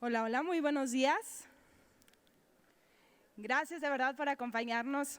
Hola, hola, muy buenos días. Gracias de verdad por acompañarnos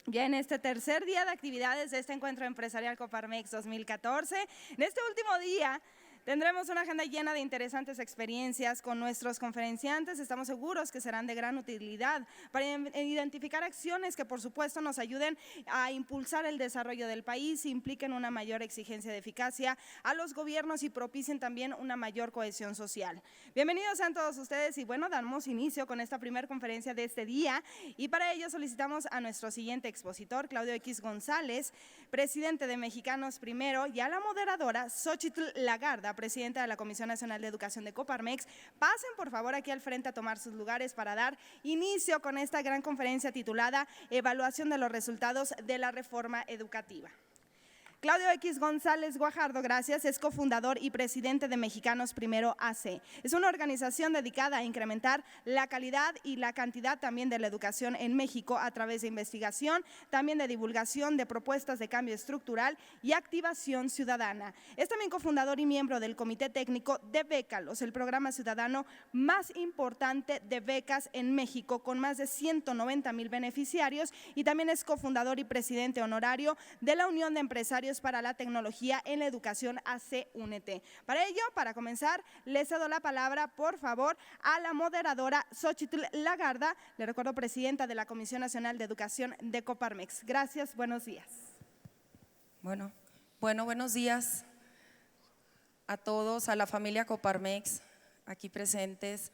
ya en este tercer día de actividades de este encuentro empresarial Coparmex 2014. En este último día tendremos una agenda llena de interesantes experiencias con nuestros conferenciantes. Estamos seguros que serán de gran utilidad para identificar acciones que por supuesto nos ayuden a impulsar el desarrollo del país, impliquen una mayor exigencia de eficacia a los gobiernos y propicien también una mayor cohesión social. Bienvenidos sean todos ustedes y bueno, damos inicio con esta primera conferencia de este día y para ello solicitamos a nuestro siguiente expositor, Claudio X González, presidente de Mexicanos Primero, y a la moderadora Xochitl Lagarda, presidenta de la Comisión Nacional de Educación de Coparmex. Pasen por favor aquí al frente a tomar sus lugares para dar inicio con esta gran conferencia titulada Evaluación de los resultados de la reforma educativa. Claudio X González Guajardo, gracias, es cofundador y presidente de Mexicanos Primero AC. Es una organización dedicada a incrementar la calidad y la cantidad también de la educación en México a través de investigación, también de divulgación de propuestas de cambio estructural y activación ciudadana. Es también cofundador y miembro del Comité Técnico de Bécalos, el programa ciudadano más importante de becas en México, con más de 190,000 beneficiarios, y también es cofundador y presidente honorario de la Unión de Empresarios para la Tecnología en la Educación AC Únete. Para ello, para comenzar, le cedo la palabra, por favor, a la moderadora Xochitl Lagarda, le recuerdo presidenta de la Comisión Nacional de Educación de Coparmex. Gracias, buenos días. Buenos días a todos, a la familia Coparmex aquí presentes.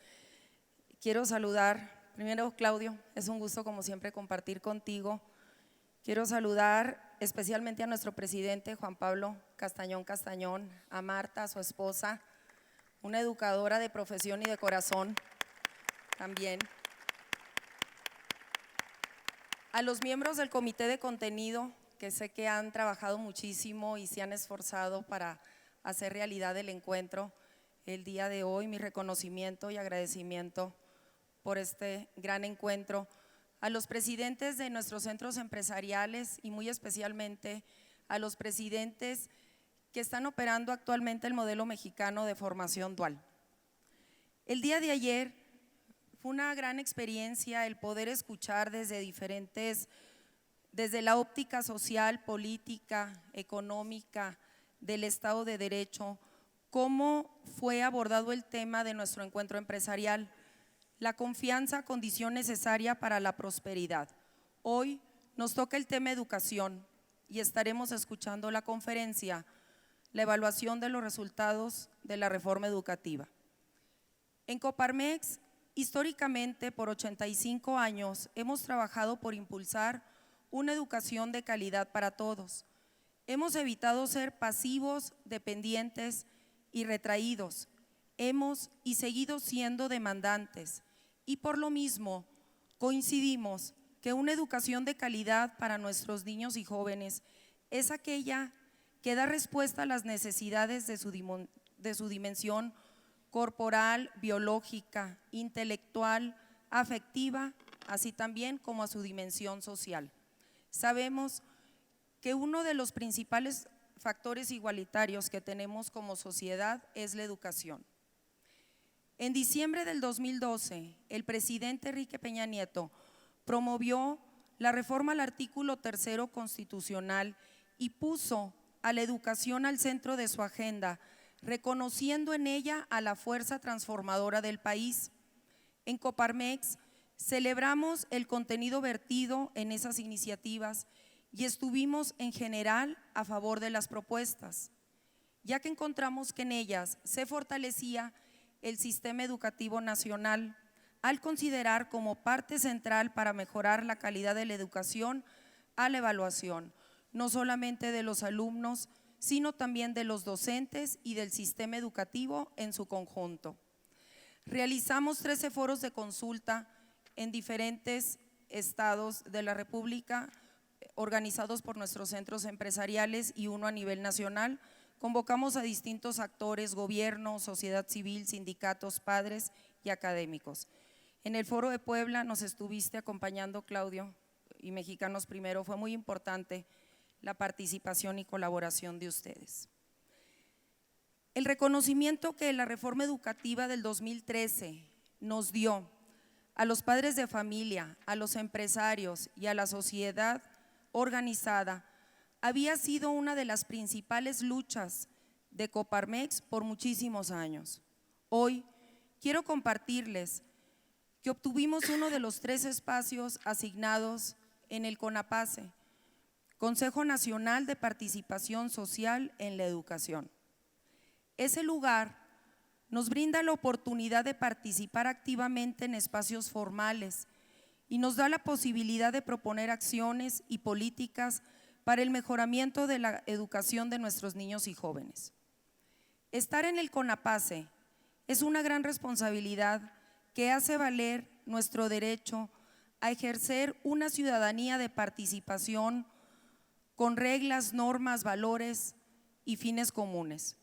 Quiero saludar, primero Claudio, es un gusto como siempre compartir contigo. Quiero saludar especialmente a nuestro presidente Juan Pablo Castañón, a Marta, su esposa, una educadora de profesión y de corazón también. A los miembros del comité de contenido, que sé que han trabajado muchísimo y se han esforzado para hacer realidad el encuentro el día de hoy, mi reconocimiento y agradecimiento por este gran encuentro. A los presidentes de nuestros centros empresariales y muy especialmente a los presidentes que están operando actualmente el modelo mexicano de formación dual. El día de ayer fue una gran experiencia el poder escuchar desde la óptica social, política, económica, del Estado de Derecho, cómo fue abordado el tema de nuestro encuentro empresarial. La confianza, condición necesaria para la prosperidad. Hoy nos toca el tema educación y estaremos escuchando la conferencia, la evaluación de los resultados de la reforma educativa. En Coparmex, históricamente por 85 años, hemos trabajado por impulsar una educación de calidad para todos. Hemos evitado ser pasivos, dependientes y retraídos. Hemos y seguido siendo demandantes. Y por lo mismo coincidimos que una educación de calidad para nuestros niños y jóvenes es aquella que da respuesta a las necesidades de su dimensión corporal, biológica, intelectual, afectiva, así también como a su dimensión social. Sabemos que uno de los principales factores igualitarios que tenemos como sociedad es la educación. En diciembre del 2012, el presidente Enrique Peña Nieto promovió la reforma al artículo 3 constitucional y puso a la educación al centro de su agenda, reconociendo en ella a la fuerza transformadora del país. En Coparmex celebramos el contenido vertido en esas iniciativas y estuvimos en general a favor de las propuestas, ya que encontramos que en ellas se fortalecía el sistema educativo nacional al considerar como parte central para mejorar la calidad de la educación a la evaluación, no solamente de los alumnos, sino también de los docentes y del sistema educativo en su conjunto. Realizamos 13 foros de consulta en diferentes estados de la República, organizados por nuestros centros empresariales y uno a nivel nacional. Convocamos a distintos actores, gobierno, sociedad civil, sindicatos, padres y académicos. En el Foro de Puebla nos estuviste acompañando, Claudio, y Mexicanos Primero. Fue muy importante la participación y colaboración de ustedes. El reconocimiento que la reforma educativa del 2013 nos dio a los padres de familia, a los empresarios y a la sociedad organizada había sido una de las principales luchas de Coparmex por muchísimos años. Hoy quiero compartirles que obtuvimos uno de los 3 espacios asignados en el CONAPACE, Consejo Nacional de Participación Social en la Educación. Ese lugar nos brinda la oportunidad de participar activamente en espacios formales y nos da la posibilidad de proponer acciones y políticas para el mejoramiento de la educación de nuestros niños y jóvenes. Estar en el CONAPACE es una gran responsabilidad que hace valer nuestro derecho a ejercer una ciudadanía de participación con reglas, normas, valores y fines comunes.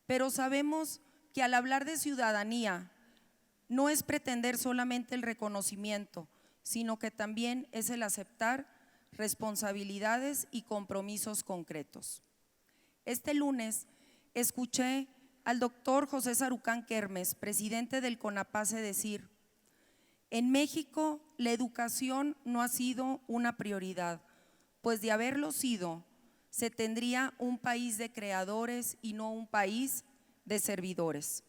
Pero sabemos que al hablar de ciudadanía no es pretender solamente el reconocimiento, sino que también es el aceptar responsabilidades y compromisos concretos. Este lunes escuché al doctor José Sarucán Kermes, presidente del CONAPACE, decir: en México la educación no ha sido una prioridad, pues de haberlo sido, se tendría un país de creadores y no un país de servidores.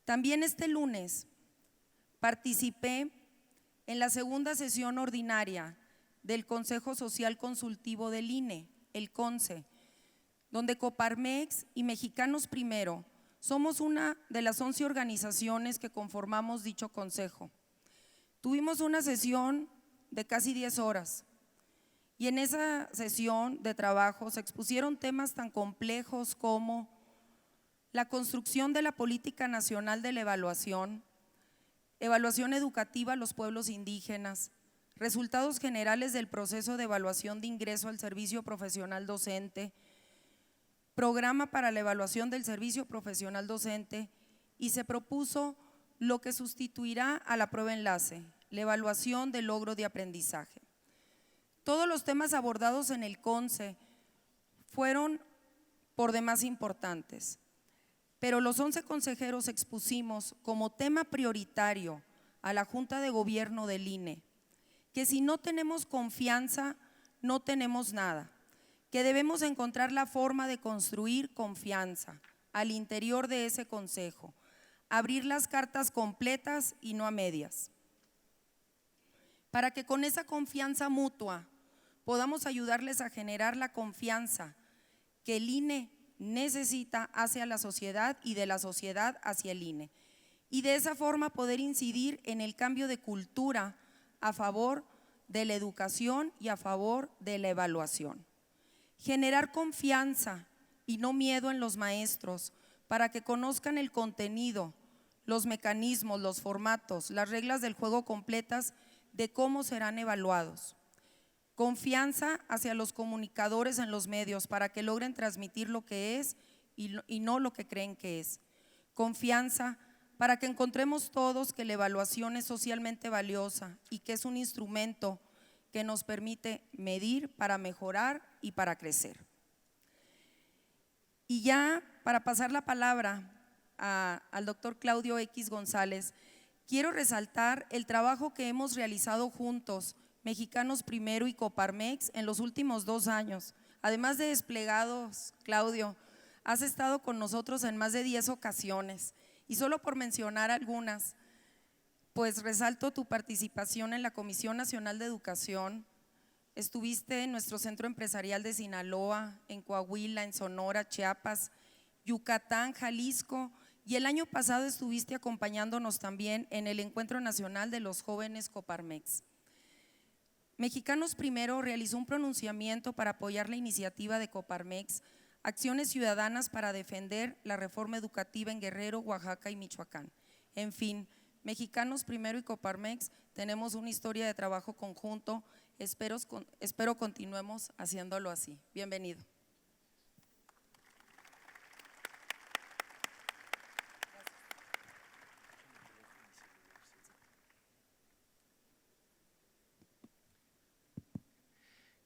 También este lunes participé en la segunda sesión ordinaria del Consejo Social Consultivo del INE, el CONCE, donde Coparmex y Mexicanos Primero somos una de las 11 organizaciones que conformamos dicho consejo. Tuvimos una sesión de casi 10 horas y en esa sesión de trabajo se expusieron temas tan complejos como la construcción de la Política Nacional de la Evaluación, evaluación educativa a los pueblos indígenas, resultados generales del proceso de evaluación de ingreso al servicio profesional docente, programa para la evaluación del servicio profesional docente, y se propuso lo que sustituirá a la prueba enlace, la evaluación del logro de aprendizaje. Todos los temas abordados en el CONCE fueron por demás importantes, pero los 11 consejeros expusimos como tema prioritario a la Junta de Gobierno del INE que si no tenemos confianza, no tenemos nada, que debemos encontrar la forma de construir confianza al interior de ese consejo, abrir las cartas completas y no a medias, para que con esa confianza mutua podamos ayudarles a generar la confianza que el INE necesita hacia la sociedad y de la sociedad hacia el INE, y de esa forma poder incidir en el cambio de cultura a favor de la educación y a favor de la evaluación. Generar confianza y no miedo en los maestros para que conozcan el contenido, los mecanismos, los formatos, las reglas del juego completas de cómo serán evaluados. Confianza hacia los comunicadores en los medios para que logren transmitir lo que es y no lo que creen que es. Confianza para que encontremos todos que la evaluación es socialmente valiosa y que es un instrumento que nos permite medir para mejorar y para crecer. Y ya para pasar la palabra al doctor Claudio X González, quiero resaltar el trabajo que hemos realizado juntos, Mexicanos Primero y Coparmex, en los últimos 2 años. Además de desplegados, Claudio, has estado con nosotros en más de 10 ocasiones y solo por mencionar algunas, pues resalto tu participación en la Comisión Nacional de Educación. Estuviste en nuestro Centro Empresarial de Sinaloa, en Coahuila, en Sonora, Chiapas, Yucatán, Jalisco, y el año pasado estuviste acompañándonos también en el Encuentro Nacional de los Jóvenes Coparmex. Mexicanos Primero realizó un pronunciamiento para apoyar la iniciativa de Coparmex, acciones ciudadanas para defender la reforma educativa en Guerrero, Oaxaca y Michoacán. En fin, Mexicanos Primero y Coparmex tenemos una historia de trabajo conjunto. Espero continuemos haciéndolo así. Bienvenido.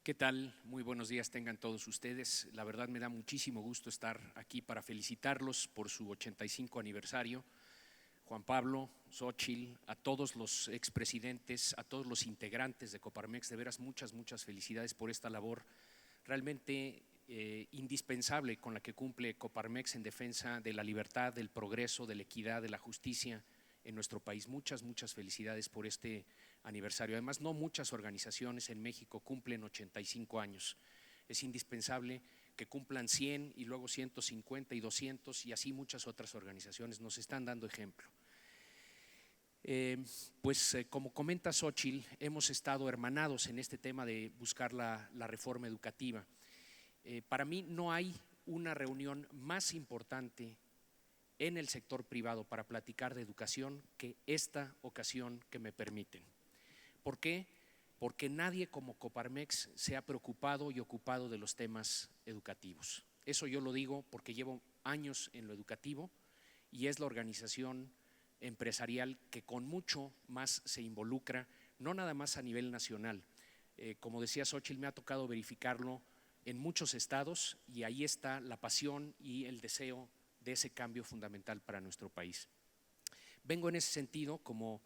¿Qué tal? Muy buenos días tengan todos ustedes. La verdad me da muchísimo gusto estar aquí para felicitarlos por su 85 aniversario. Juan Pablo, Xóchitl, a todos los expresidentes, a todos los integrantes de Coparmex, de veras muchas felicidades por esta labor realmente indispensable con la que cumple Coparmex en defensa de la libertad, del progreso, de la equidad, de la justicia en nuestro país. Muchas felicidades por este aniversario. Además, no muchas organizaciones en México cumplen 85 años. Es indispensable que cumplan 100 y luego 150 y 200 y así muchas otras organizaciones nos están dando ejemplo. Como comenta Xóchitl, hemos estado hermanados en este tema de buscar la reforma educativa. Para mí no hay una reunión más importante en el sector privado para platicar de educación que esta ocasión que me permiten. ¿Por qué? Porque nadie como Coparmex se ha preocupado y ocupado de los temas educativos. Eso yo lo digo porque llevo años en lo educativo y es la organización empresarial que con mucho más se involucra, no nada más a nivel nacional. Como decía Xóchitl, me ha tocado verificarlo en muchos estados y ahí está la pasión y el deseo de ese cambio fundamental para nuestro país. Vengo en ese sentido, como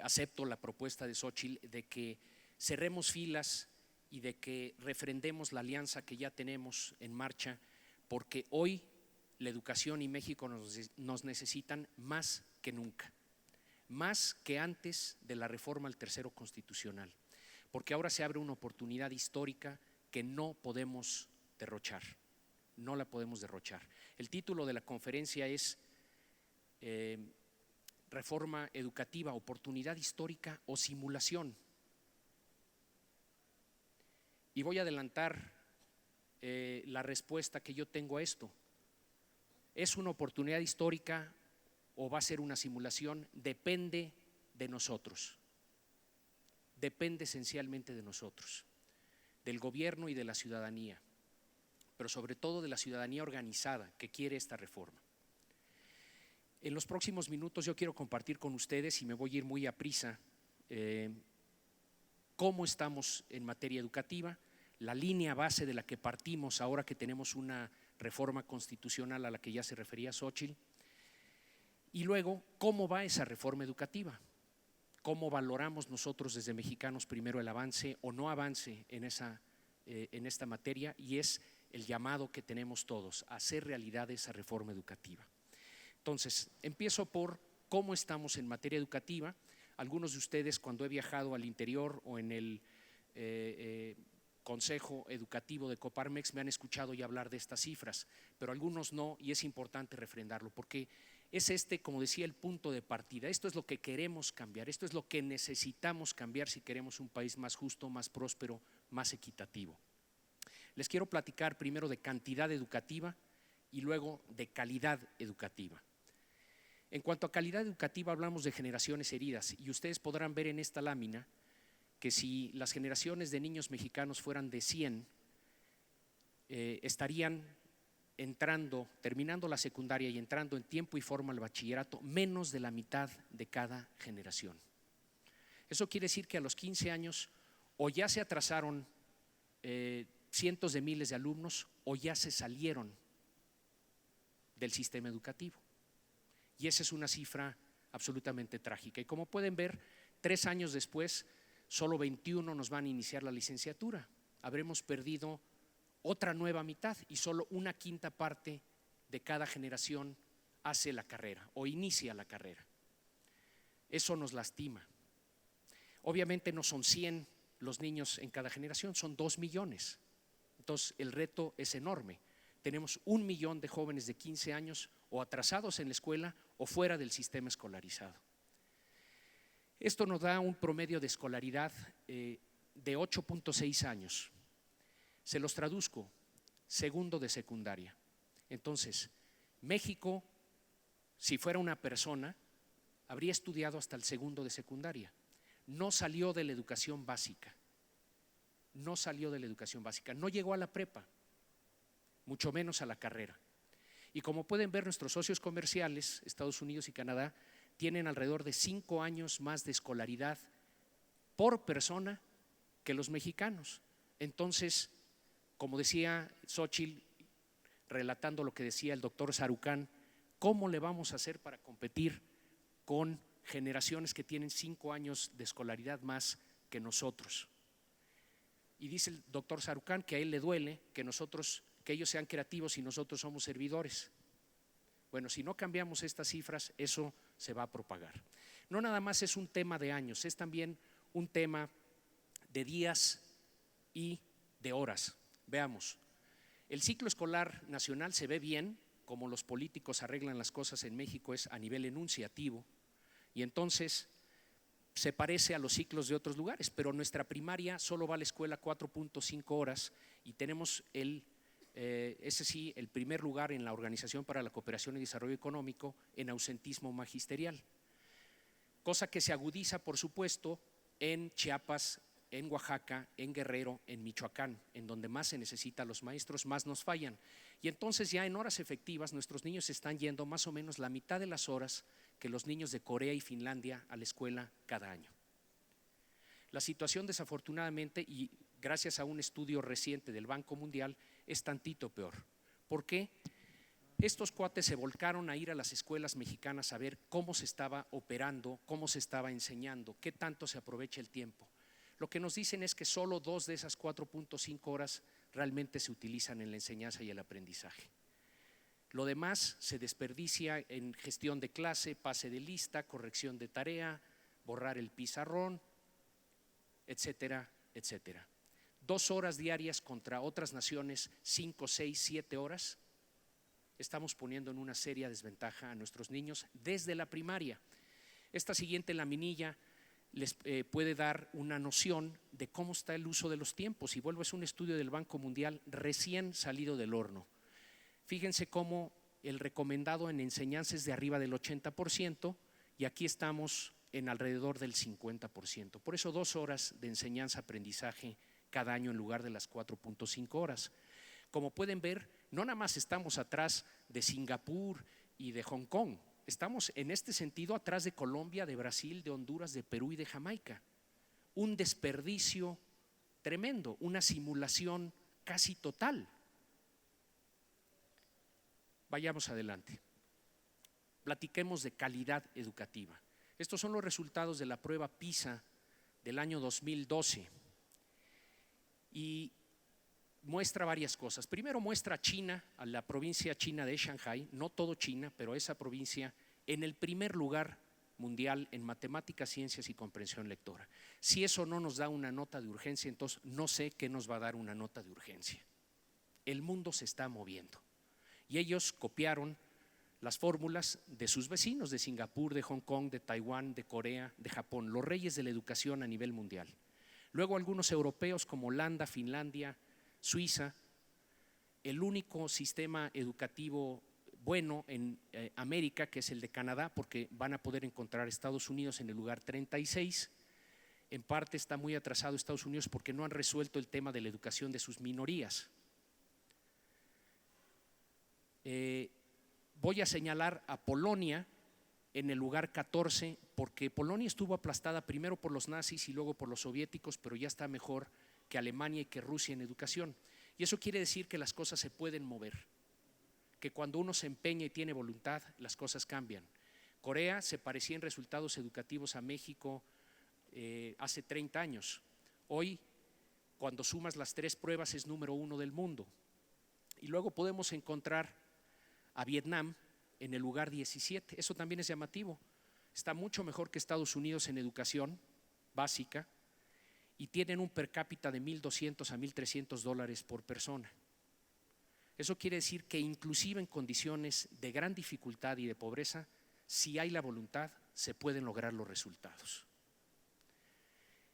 acepto la propuesta de Xóchitl de que cerremos filas y de que refrendemos la alianza que ya tenemos en marcha, porque hoy la educación y México nos necesitan más que nunca, más que antes de la reforma al tercero constitucional, porque ahora se abre una oportunidad histórica que no podemos derrochar, no la podemos derrochar. El título de la conferencia es Reforma educativa, oportunidad histórica o simulación. Y voy a adelantar la respuesta que yo tengo a esto. ¿Es una oportunidad histórica o va a ser una simulación? Depende de nosotros, depende esencialmente de nosotros, del gobierno y de la ciudadanía, pero sobre todo de la ciudadanía organizada que quiere esta reforma. En los próximos minutos yo quiero compartir con ustedes, y me voy a ir muy aprisa, cómo estamos en materia educativa, la línea base de la que partimos ahora que tenemos una reforma constitucional a la que ya se refería Xóchitl, y luego cómo va esa reforma educativa, cómo valoramos nosotros desde Mexicanos Primero el avance o no avance en esta materia, y es el llamado que tenemos todos a hacer realidad esa reforma educativa. Entonces, empiezo por cómo estamos en materia educativa. Algunos de ustedes, cuando he viajado al interior o en el Consejo Educativo de Coparmex, me han escuchado ya hablar de estas cifras, pero algunos no, y es importante refrendarlo, porque es como decía, el punto de partida. Esto es lo que queremos cambiar, esto es lo que necesitamos cambiar si queremos un país más justo, más próspero, más equitativo. Les quiero platicar primero de cantidad educativa y luego de calidad educativa. En cuanto a calidad educativa, hablamos de generaciones heridas, y ustedes podrán ver en esta lámina que si las generaciones de niños mexicanos fueran de 100, estarían terminando la secundaria y entrando en tiempo y forma al bachillerato menos de la mitad de cada generación. Eso quiere decir que a los 15 años o ya se atrasaron cientos de miles de alumnos o ya se salieron del sistema educativo. Y esa es una cifra absolutamente trágica. Y como pueden ver, 3 años después, solo 21 nos van a iniciar la licenciatura. Habremos perdido otra nueva mitad y solo una quinta parte de cada generación hace la carrera o inicia la carrera. Eso nos lastima. Obviamente no son 100 los niños en cada generación, son 2 millones. Entonces el reto es enorme. Tenemos 1 millón de jóvenes de 15 años o atrasados en la escuela o fuera del sistema escolarizado. Esto nos da un promedio de escolaridad de 8.6 años. Se los traduzco, segundo de secundaria. Entonces, México, si fuera una persona, habría estudiado hasta el segundo de secundaria. No salió de la educación básica, no salió de la educación básica, no llegó a la prepa, mucho menos a la carrera. Y como pueden ver, nuestros socios comerciales, Estados Unidos y Canadá, tienen alrededor de 5 años más de escolaridad por persona que los mexicanos. Entonces, como decía Xóchitl, relatando lo que decía el doctor Sarucán, ¿cómo le vamos a hacer para competir con generaciones que tienen 5 años de escolaridad más que nosotros? Y dice el doctor Sarucán que a él le duele que ellos sean creativos y nosotros somos servidores. Bueno, si no cambiamos estas cifras, eso se va a propagar. No nada más es un tema de años, es también un tema de días y de horas. Veamos, el ciclo escolar nacional se ve bien, como los políticos arreglan las cosas en México es a nivel enunciativo, y entonces se parece a los ciclos de otros lugares, pero nuestra primaria solo va a la escuela 4.5 horas y tenemos ese sí, el primer lugar en la Organización para la Cooperación y Desarrollo Económico en ausentismo magisterial, cosa que se agudiza, por supuesto, en Chiapas, en Oaxaca, en Guerrero, en Michoacán, en donde más se necesita a los maestros, más nos fallan. Y entonces ya en horas efectivas nuestros niños están yendo más o menos la mitad de las horas que los niños de Corea y Finlandia a la escuela cada año. La situación, desafortunadamente, y gracias a un estudio reciente del Banco Mundial, es tantito peor. ¿Por qué? Estos cuates se volcaron a ir a las escuelas mexicanas a ver cómo se estaba operando, cómo se estaba enseñando, qué tanto se aprovecha el tiempo. Lo que nos dicen es que solo 2 de esas 4.5 horas realmente se utilizan en la enseñanza y el aprendizaje. Lo demás se desperdicia en gestión de clase, pase de lista, corrección de tarea, borrar el pizarrón, etcétera, etcétera. 2 horas diarias contra otras naciones, 5, 6, 7 horas. Estamos poniendo en una seria desventaja a nuestros niños desde la primaria. Esta siguiente laminilla les puede dar una noción de cómo está el uso de los tiempos. Y vuelvo, es un estudio del Banco Mundial recién salido del horno. Fíjense cómo el recomendado en enseñanza es de arriba del 80% y aquí estamos en alrededor del 50%. Por eso 2 horas de enseñanza-aprendizaje cada año en lugar de las 4.5 horas. Como pueden ver, no nada más estamos atrás de Singapur y de Hong Kong, estamos en este sentido atrás de Colombia, de Brasil, de Honduras, de Perú y de Jamaica. Un desperdicio tremendo, una simulación casi total. Vayamos adelante. Platiquemos de calidad educativa. Estos son los resultados de la prueba PISA del año 2012 y muestra varias cosas. Primero muestra a China, a la provincia china de Shanghái, no todo China, pero esa provincia en el primer lugar mundial en matemáticas, ciencias y comprensión lectora. Si eso no nos da una nota de urgencia, entonces no sé qué nos va a dar una nota de urgencia. El mundo se está moviendo y ellos copiaron las fórmulas de sus vecinos de Singapur, de Hong Kong, de Taiwán, de Corea, de Japón, los reyes de la educación a nivel mundial. Luego algunos europeos como Holanda, Finlandia, Suiza. El único sistema educativo bueno en América, que es el de Canadá, porque van a poder encontrar Estados Unidos en el lugar 36. En parte está muy atrasado Estados Unidos porque no han resuelto el tema de la educación de sus minorías. Voy a señalar a Polonia en el lugar 14 porque Polonia estuvo aplastada primero por los nazis y luego por los soviéticos, pero ya está mejor que Alemania y que Rusia en educación. Y eso quiere decir que las cosas se pueden mover, que cuando uno se empeña y tiene voluntad, las cosas cambian. Corea se parecía en resultados educativos a México hace 30 años. Hoy, cuando sumas las 3 pruebas, es número 1 del mundo. Y luego podemos encontrar a Vietnam en el lugar 17. Eso también es llamativo. Está mucho mejor que Estados Unidos en educación básica y tienen un per cápita de $1,200 a $1,300 por persona. Eso quiere decir que inclusive en condiciones de gran dificultad y de pobreza, si hay la voluntad, se pueden lograr los resultados.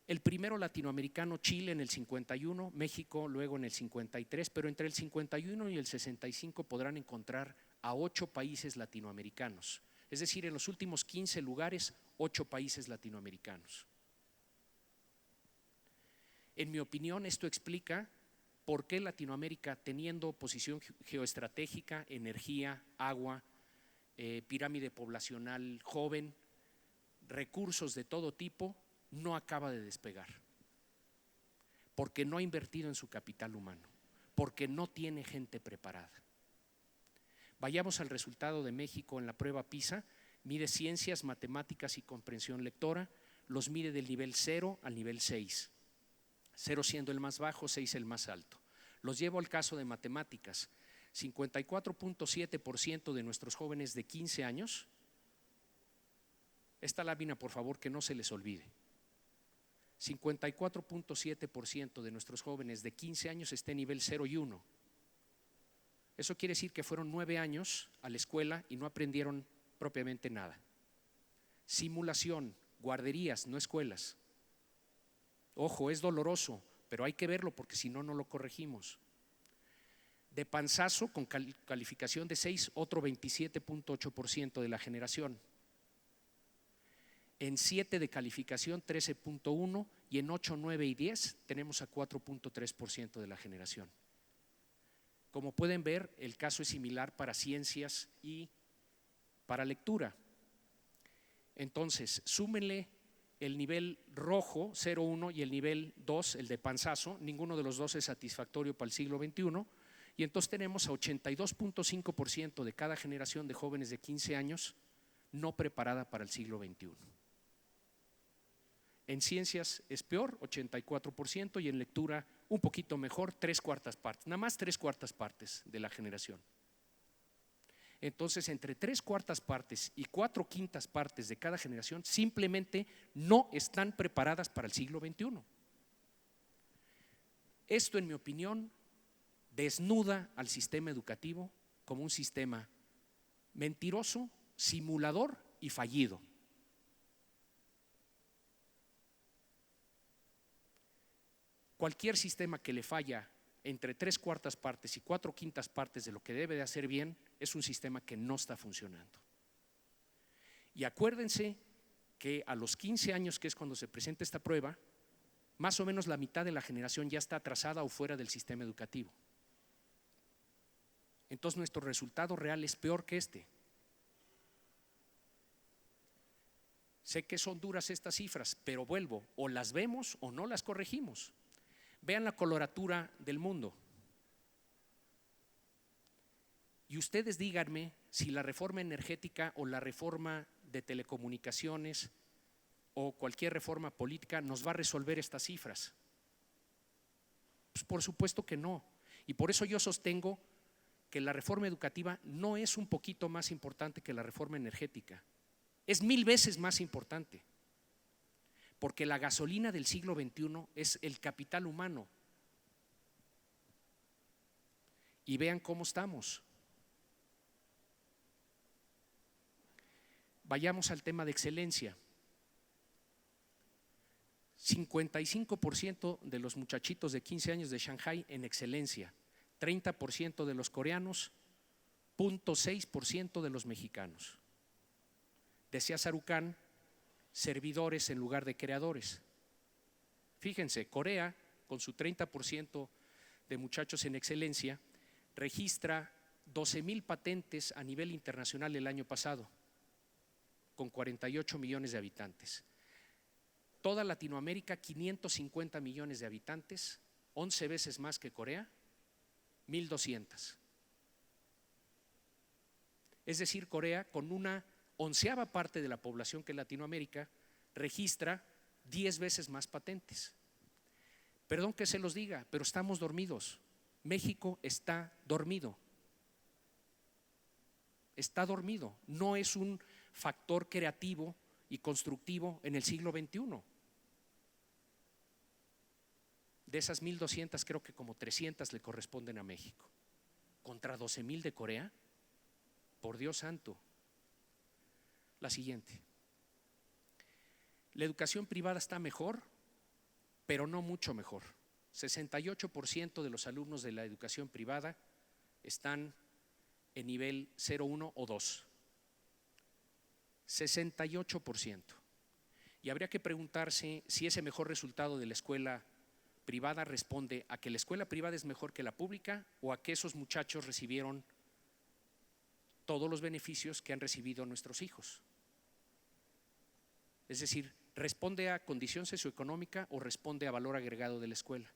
El primero latinoamericano, Chile en el 51, México luego en el 53, pero entre el 51 y el 65 podrán encontrar a 8 países latinoamericanos. Es decir, en los últimos 15 lugares, 8 países latinoamericanos. En mi opinión, esto explica por qué Latinoamérica, teniendo posición geoestratégica, energía, agua, pirámide poblacional joven, recursos de todo tipo, no acaba de despegar. porque no ha invertido en su capital humano, porque no tiene gente preparada. Vayamos al resultado de México en la prueba PISA. Mide ciencias, matemáticas y comprensión lectora. Los mide del nivel 0 al nivel 6. 0 siendo el más bajo, 6 el más alto. Los llevo al caso de matemáticas. 54.7% de nuestros jóvenes de 15 años, esta lámina por favor que no se les olvide, 54.7% de nuestros jóvenes de 15 años está en nivel 0 y 1. Eso quiere decir que fueron 9 años a la escuela y no aprendieron propiamente nada. Simulación, guarderías, no escuelas. Ojo, es doloroso, pero hay que verlo porque si no, no lo corregimos. De panzazo, con calificación de 6, otro 27.8% de la generación. En 7 de calificación, 13.1, y en 8, 9 y 10 tenemos a 4.3% de la generación. Como pueden ver, el caso es similar para ciencias y para lectura. Entonces, súmenle el nivel rojo, 0, 1, y el nivel 2, el de panzazo. Ninguno de los dos es satisfactorio para el siglo XXI. Y entonces tenemos a 82.5% de cada generación de jóvenes de 15 años no preparada para el siglo XXI. En ciencias es peor, 84%, y en lectura un poquito mejor, 3/4 partes, nada más 3/4 partes de la generación. Entonces, entre 3/4 partes y 4/5 partes de cada generación simplemente no están preparadas para el siglo XXI. Esto, en mi opinión, desnuda al sistema educativo como un sistema mentiroso, simulador y fallido. Cualquier sistema que le falla entre 3/4 partes y 4/5 partes de lo que debe de hacer bien es un sistema que no está funcionando. Y acuérdense que a los 15 años, que es cuando se presenta esta prueba, más o menos la mitad de la generación ya está atrasada o fuera del sistema educativo. Entonces nuestro resultado real es peor que este. Sé que son duras estas cifras, pero vuelvo, o las vemos o no las corregimos. Vean la coloratura del mundo. Y ustedes díganme si la reforma energética o la reforma de telecomunicaciones o cualquier reforma política nos va a resolver estas cifras. Pues por supuesto que no. Y por eso yo sostengo que la reforma educativa no es un poquito más importante que la reforma energética. Es 1000 veces más importante. Porque la gasolina del siglo XXI es el capital humano. Y vean cómo estamos. Vayamos al tema de excelencia. 55% de los muchachitos de 15 años de Shanghái en excelencia, 30% de los coreanos, 0.6% de los mexicanos. Decía Sarucán, servidores en lugar de creadores. Fíjense, Corea, con su 30% de muchachos en excelencia, registra 12,000 patentes a nivel internacional el año pasado, con 48 millones de habitantes. Toda Latinoamérica, 550 millones de habitantes, 11 veces más que Corea, 1,200. Es decir, Corea, con una 11ª parte de la población que Latinoamérica, registra 10 veces más patentes. Perdón que se los diga, pero estamos dormidos. México está dormido. Está dormido. No es un factor creativo y constructivo en el siglo XXI. De esas 1,200, creo que como 300 le corresponden a México. Contra 12,000 de Corea. Por Dios santo. La siguiente. La educación privada está mejor, pero no mucho mejor. 68% de los alumnos de la educación privada están en nivel 0, 1 o 2. 68%. Y habría que preguntarse si ese mejor resultado de la escuela privada responde a que la escuela privada es mejor que la pública o a que esos muchachos recibieron todos los beneficios que han recibido nuestros hijos. Es decir, ¿responde a condición socioeconómica o responde a valor agregado de la escuela?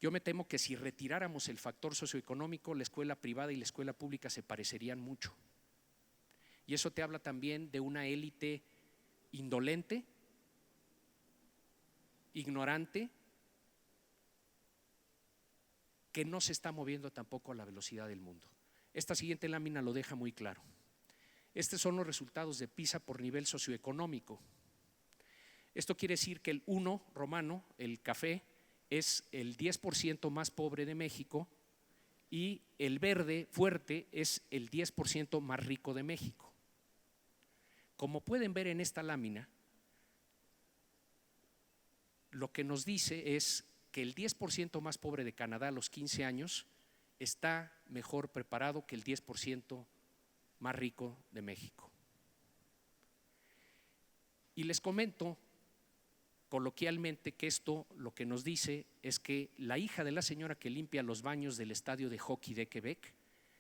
Yo me temo que si retiráramos el factor socioeconómico, la escuela privada y la escuela pública se parecerían mucho. Y eso te habla también de una élite indolente, ignorante, que no se está moviendo tampoco a la velocidad del mundo. Esta siguiente lámina lo deja muy claro. Estos son los resultados de PISA por nivel socioeconómico. Esto quiere decir que el 1 romano, el café, es el 10% más pobre de México y el verde fuerte es el 10% más rico de México. Como pueden ver en esta lámina, lo que nos dice es que el 10% más pobre de Canadá a los 15 años está mejor preparado que el 10% más rico de México. Y les comento coloquialmente que esto lo que nos dice es que la hija de la señora que limpia los baños del estadio de hockey de Quebec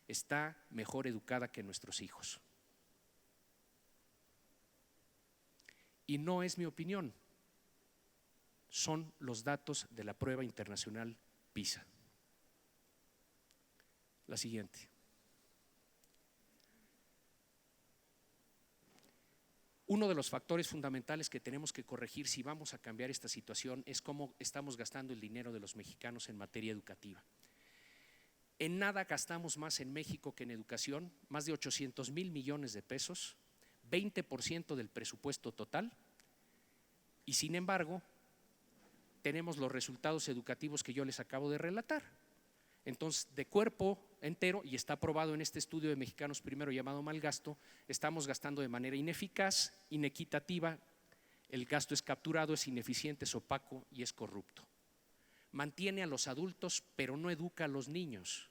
está mejor educada que nuestros hijos. Y no es mi opinión, son los datos de la prueba internacional PISA. La siguiente. Uno de los factores fundamentales que tenemos que corregir si vamos a cambiar esta situación es cómo estamos gastando el dinero de los mexicanos en materia educativa. En nada gastamos más en México que en educación, más de 800,000 millones de pesos, 20% del presupuesto total, y sin embargo tenemos los resultados educativos que yo les acabo de relatar. Entonces, de cuerpo entero, y está probado en este estudio de Mexicanos Primero llamado Malgasto, estamos gastando de manera ineficaz, inequitativa, el gasto es capturado, es ineficiente, es opaco y es corrupto. Mantiene a los adultos, pero no educa a los niños.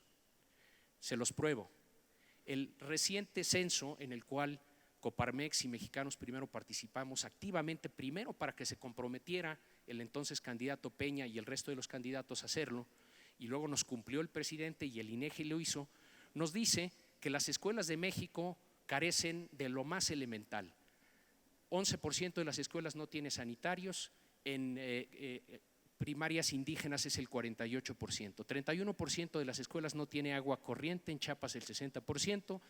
Se los pruebo. El reciente censo en el cual Coparmex y Mexicanos Primero participamos activamente, primero para que se comprometiera el entonces candidato Peña y el resto de los candidatos a hacerlo, y luego nos cumplió el presidente y el INEGI lo hizo, nos dice que las escuelas de México carecen de lo más elemental. 11% de las escuelas no tiene sanitarios, en primarias indígenas es el 48%, 31% de las escuelas no tiene agua corriente, en Chiapas el 60%,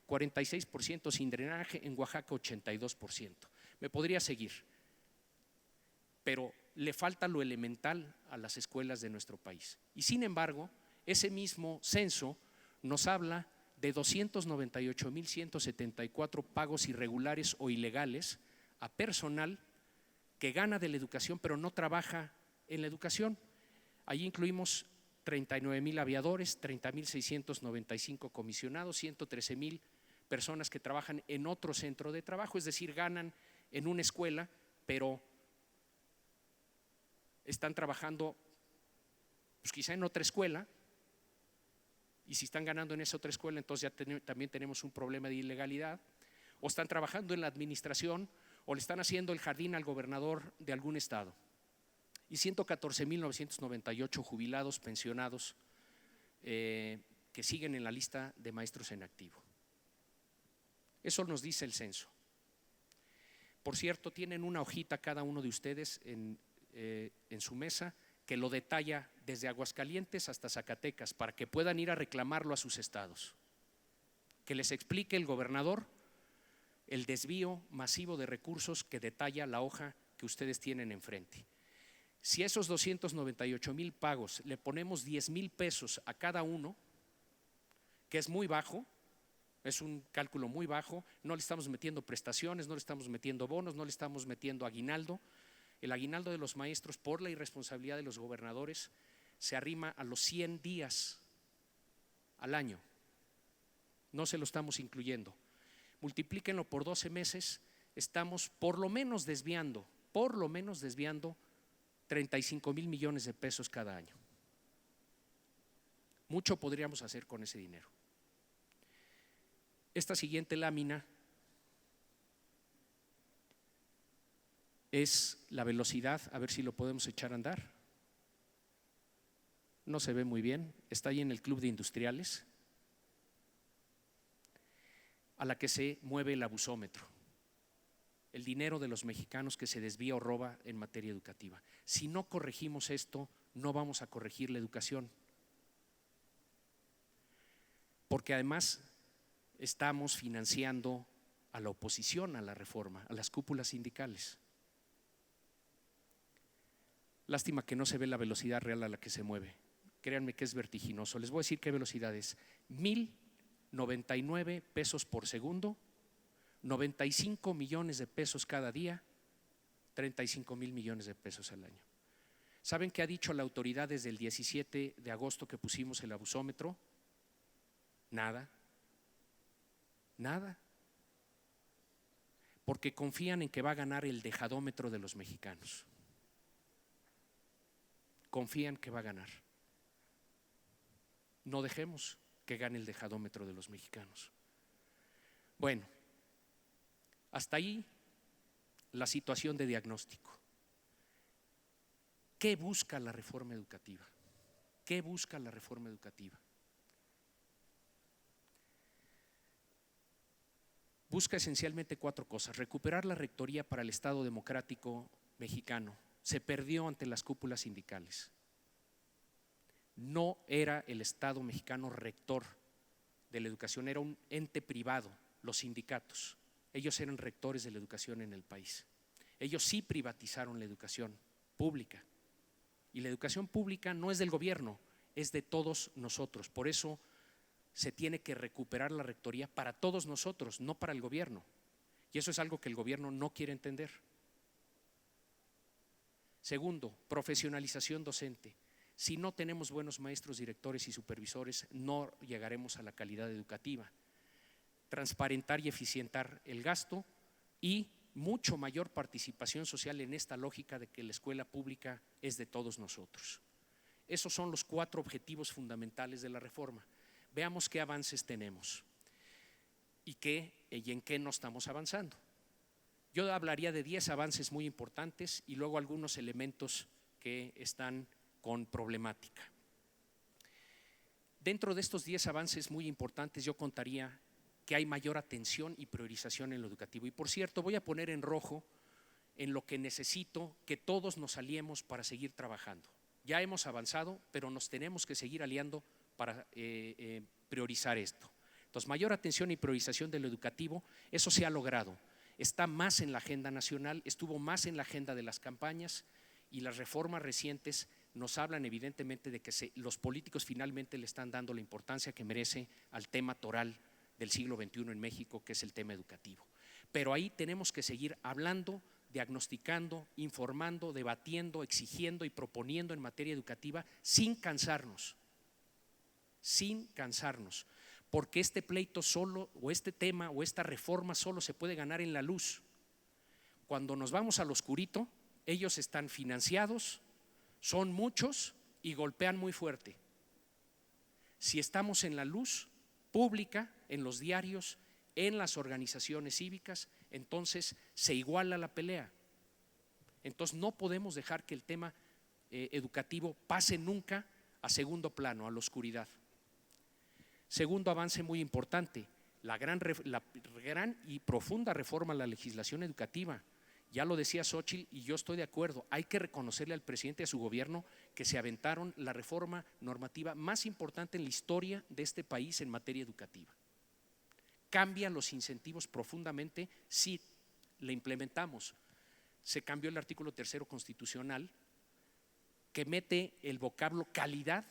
46% sin drenaje, en Oaxaca 82%. Me podría seguir, pero le falta lo elemental a las escuelas de nuestro país. Y sin embargo, ese mismo censo nos habla de 298,174 pagos irregulares o ilegales a personal que gana de la educación pero no trabaja en la educación. Allí incluimos 39,000 aviadores, 30,695 comisionados, 113,000 personas que trabajan en otro centro de trabajo, es decir, ganan en una escuela, pero están trabajando pues quizá en otra escuela, y si están ganando en esa otra escuela, entonces ya también tenemos un problema de ilegalidad, o están trabajando en la administración, o le están haciendo el jardín al gobernador de algún estado. Y 114,998 jubilados, pensionados, que siguen en la lista de maestros en activo. Eso nos dice el censo. Por cierto, tienen una hojita cada uno de ustedes en su mesa que lo detalla desde Aguascalientes hasta Zacatecas para que puedan ir a reclamarlo a sus estados. Que les explique el gobernador el desvío masivo de recursos que detalla la hoja que ustedes tienen enfrente. Si a esos 298,000 pagos le ponemos 10,000 pesos a cada uno, que es muy bajo, es un cálculo muy bajo, no le estamos metiendo prestaciones, no le estamos metiendo bonos, no le estamos metiendo aguinaldo. El aguinaldo de los maestros, por la irresponsabilidad de los gobernadores, se arrima a los 100 días al año. No se lo estamos incluyendo. Multiplíquenlo por 12 meses, estamos por lo menos desviando 35,000 millones de pesos cada año. Mucho podríamos hacer con ese dinero. Esta siguiente lámina es la velocidad, a ver si lo podemos echar a andar. No se ve muy bien, está ahí en el Club de Industriales, a la que se mueve el abusómetro, el dinero de los mexicanos que se desvía o roba en materia educativa. Si no corregimos esto, no vamos a corregir la educación. Porque además estamos financiando a la oposición a la reforma, a las cúpulas sindicales. Lástima que no se ve la velocidad real a la que se mueve. Créanme que es vertiginoso. Les voy a decir qué velocidad es: 1,099 pesos por segundo, 95 millones de pesos cada día, 35,000 millones de pesos al año. ¿Saben qué ha dicho la autoridad desde el 17 de agosto que pusimos el abusómetro? Nada, nada. Porque confían en que va a ganar el dejadómetro de los mexicanos. Confían que va a ganar. No dejemos que gane el dejadómetro de los mexicanos. Bueno, hasta ahí la situación de diagnóstico. ¿Qué busca la reforma educativa? ¿Qué busca la reforma educativa? Busca esencialmente 4 cosas: recuperar la rectoría para el Estado democrático mexicano. Se perdió ante las cúpulas sindicales. No era el Estado mexicano rector de la educación, era un ente privado, los sindicatos. Ellos eran rectores de la educación en el país. Ellos sí privatizaron la educación pública. Y la educación pública no es del gobierno, es de todos nosotros. Por eso se tiene que recuperar la rectoría para todos nosotros, no para el gobierno. Y eso es algo que el gobierno no quiere entender. Segundo, profesionalización docente. Si no tenemos buenos maestros, directores y supervisores, no llegaremos a la calidad educativa. Transparentar y eficientar el gasto y mucho mayor participación social en esta lógica de que la escuela pública es de todos nosotros. Esos son los 4 objetivos fundamentales de la reforma. Veamos qué avances tenemos y en qué no estamos avanzando. Yo hablaría de 10 avances muy importantes y luego algunos elementos que están con problemática. Dentro de estos 10 avances muy importantes yo contaría que hay mayor atención y priorización en lo educativo. Y por cierto, voy a poner en rojo en lo que necesito que todos nos aliemos para seguir trabajando. Ya hemos avanzado, pero nos tenemos que seguir aliando para priorizar esto. Entonces, mayor atención y priorización de lo educativo, eso se ha logrado. Está más en la agenda nacional, estuvo más en la agenda de las campañas, y las reformas recientes nos hablan evidentemente de que los políticos finalmente le están dando la importancia que merece al tema toral del siglo XXI en México, que es el tema educativo. Pero ahí tenemos que seguir hablando, diagnosticando, informando, debatiendo, exigiendo y proponiendo en materia educativa sin cansarnos, porque este pleito solo, o este tema, o esta reforma solo se puede ganar en la luz. Cuando nos vamos al oscurito, ellos están financiados, son muchos y golpean muy fuerte. Si estamos en la luz pública, en los diarios, en las organizaciones cívicas, entonces se iguala la pelea. Entonces no podemos dejar que el tema educativo pase nunca a segundo plano, a la oscuridad. Segundo avance muy importante, la gran y profunda reforma a la legislación educativa. Ya lo decía Xóchitl y yo estoy de acuerdo, hay que reconocerle al presidente y a su gobierno que se aventaron la reforma normativa más importante en la historia de este país en materia educativa. Cambia los incentivos profundamente si la implementamos. Se cambió el artículo 3 constitucional que mete el vocablo calidad,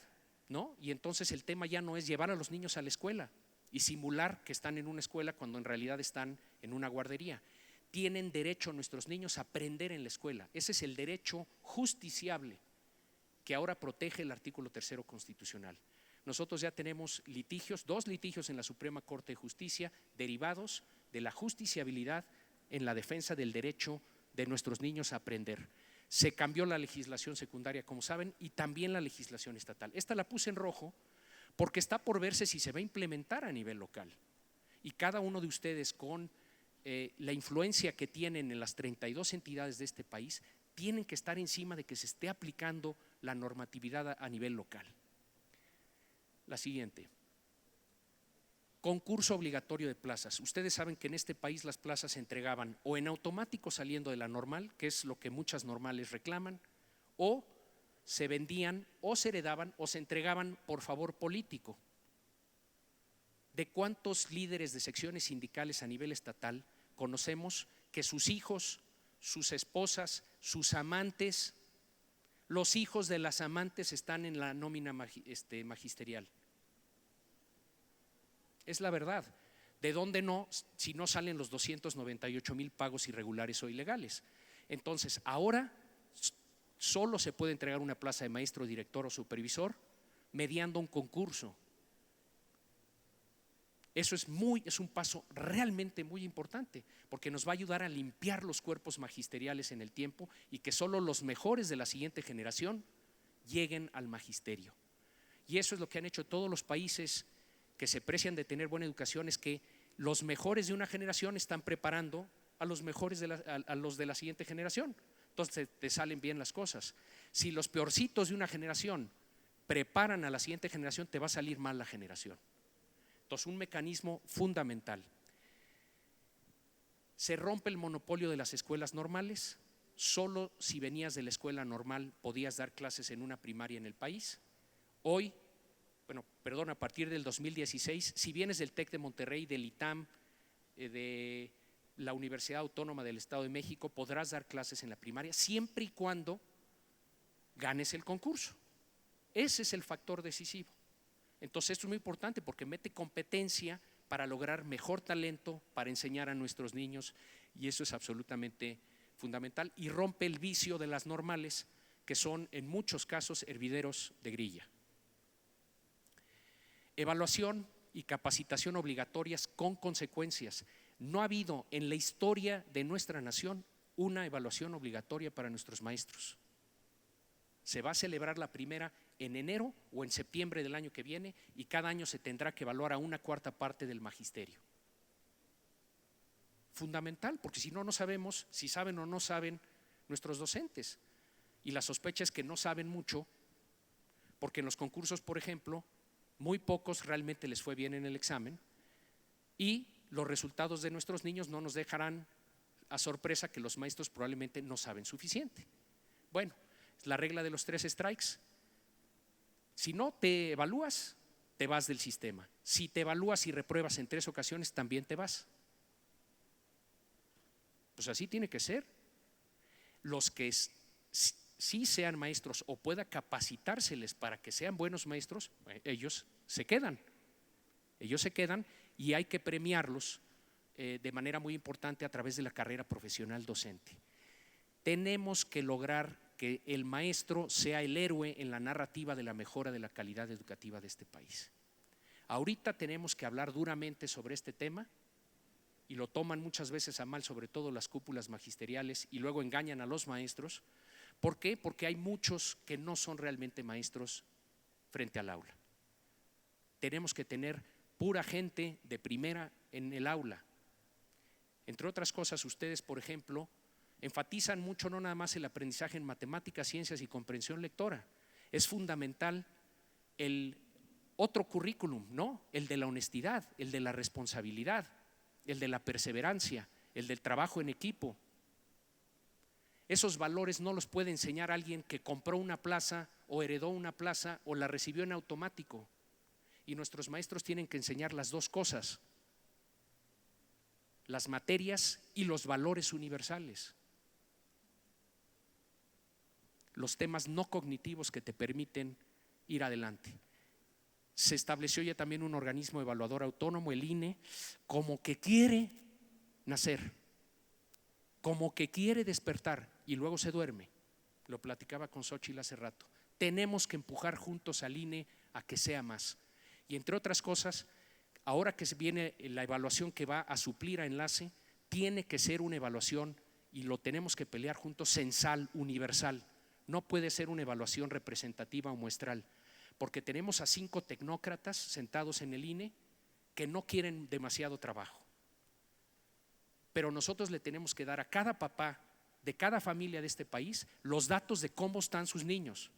¿no? Y entonces el tema ya no es llevar a los niños a la escuela y simular que están en una escuela cuando en realidad están en una guardería. Tienen derecho nuestros niños a aprender en la escuela. Ese es el derecho justiciable que ahora protege el artículo 3 constitucional. Nosotros ya tenemos litigios, 2 litigios en la Suprema Corte de Justicia derivados de la justiciabilidad en la defensa del derecho de nuestros niños a aprender. Se cambió la legislación secundaria, como saben, y también la legislación estatal. Esta la puse en rojo porque está por verse si se va a implementar a nivel local. Y cada uno de ustedes, con la influencia que tienen en las 32 entidades de este país, tienen que estar encima de que se esté aplicando la normatividad a nivel local. La siguiente, concurso obligatorio de plazas. Ustedes saben que en este país las plazas se entregaban o en automático saliendo de la normal, que es lo que muchas normales reclaman, o se vendían o se heredaban o se entregaban por favor político. ¿De cuántos líderes de secciones sindicales a nivel estatal conocemos que sus hijos, sus esposas, sus amantes, los hijos de las amantes están en la nómina magisterial? Es la verdad. ¿De dónde no? Si no salen los 298,000 pagos irregulares o ilegales. Entonces, ahora solo se puede entregar una plaza de maestro, director o supervisor mediando un concurso. Eso es un paso realmente muy importante, porque nos va a ayudar a limpiar los cuerpos magisteriales en el tiempo y que solo los mejores de la siguiente generación lleguen al magisterio. Y eso es lo que han hecho todos los países que se precian de tener buena educación, es que los mejores de una generación están preparando a los mejores a los de la siguiente generación. Entonces te salen bien las cosas. Si los peorcitos de una generación preparan a la siguiente generación, te va a salir mal la generación. Entonces, un mecanismo fundamental. Se rompe el monopolio de las escuelas normales. Solo si venías de la escuela normal podías dar clases en una primaria en el país. Hoy, a partir del 2016, si vienes del TEC de Monterrey, del ITAM, de la Universidad Autónoma del Estado de México, podrás dar clases en la primaria siempre y cuando ganes el concurso. Ese es el factor decisivo. Entonces esto es muy importante porque mete competencia para lograr mejor talento, para enseñar a nuestros niños, y eso es absolutamente fundamental, y rompe el vicio de las normales, que son en muchos casos hervideros de grilla. Evaluación y capacitación obligatorias con consecuencias. No ha habido en la historia de nuestra nación una evaluación obligatoria para nuestros maestros. Se va a celebrar la primera en enero o en septiembre del año que viene, y cada año se tendrá que evaluar a una cuarta parte del magisterio. Fundamental, porque si no, no sabemos si saben o no saben nuestros docentes. Y la sospecha es que no saben mucho, porque en los concursos, por ejemplo, muy pocos realmente les fue bien en el examen, y los resultados de nuestros niños no nos dejarán a sorpresa que los maestros probablemente no saben suficiente. Bueno, es la regla de los 3 strikes. Si no te evalúas, te vas del sistema. Si te evalúas y repruebas en 3 ocasiones, también te vas. Pues así tiene que ser. Los que sí sean maestros o pueda capacitárseles para que sean buenos maestros, ellos se quedan. Ellos se quedan y hay que premiarlos de manera muy importante a través de la carrera profesional docente. Tenemos que lograr que el maestro sea el héroe en la narrativa de la mejora de la calidad educativa de este país. Ahorita tenemos que hablar duramente sobre este tema, y lo toman muchas veces a mal, sobre todo las cúpulas magisteriales, y luego engañan a los maestros. ¿Por qué? Porque hay muchos que no son realmente maestros frente al aula. Tenemos que tener pura gente de primera en el aula. Entre otras cosas, ustedes, por ejemplo, enfatizan mucho no nada más el aprendizaje en matemáticas, ciencias y comprensión lectora. Es fundamental el otro currículum, ¿no? El de la honestidad, el de la responsabilidad, el de la perseverancia, el del trabajo en equipo. Esos valores no los puede enseñar alguien que compró una plaza o heredó una plaza o la recibió en automático. Y nuestros maestros tienen que enseñar las dos cosas: las materias y los valores universales. Los temas no cognitivos que te permiten ir adelante. Se estableció ya también un organismo evaluador autónomo, el INE, como que quiere nacer, como que quiere despertar y luego se duerme. Lo platicaba con Xóchitl hace rato. Tenemos que empujar juntos al INE a que sea más. Y entre otras cosas, ahora que viene la evaluación que va a suplir a Enlace, tiene que ser una evaluación, y lo tenemos que pelear juntos, censal, universal. No puede ser una evaluación representativa o muestral, porque tenemos a 5 tecnócratas sentados en el INE que no quieren demasiado trabajo. Pero nosotros le tenemos que dar a cada papá de cada familia de este país los datos de cómo están sus niños.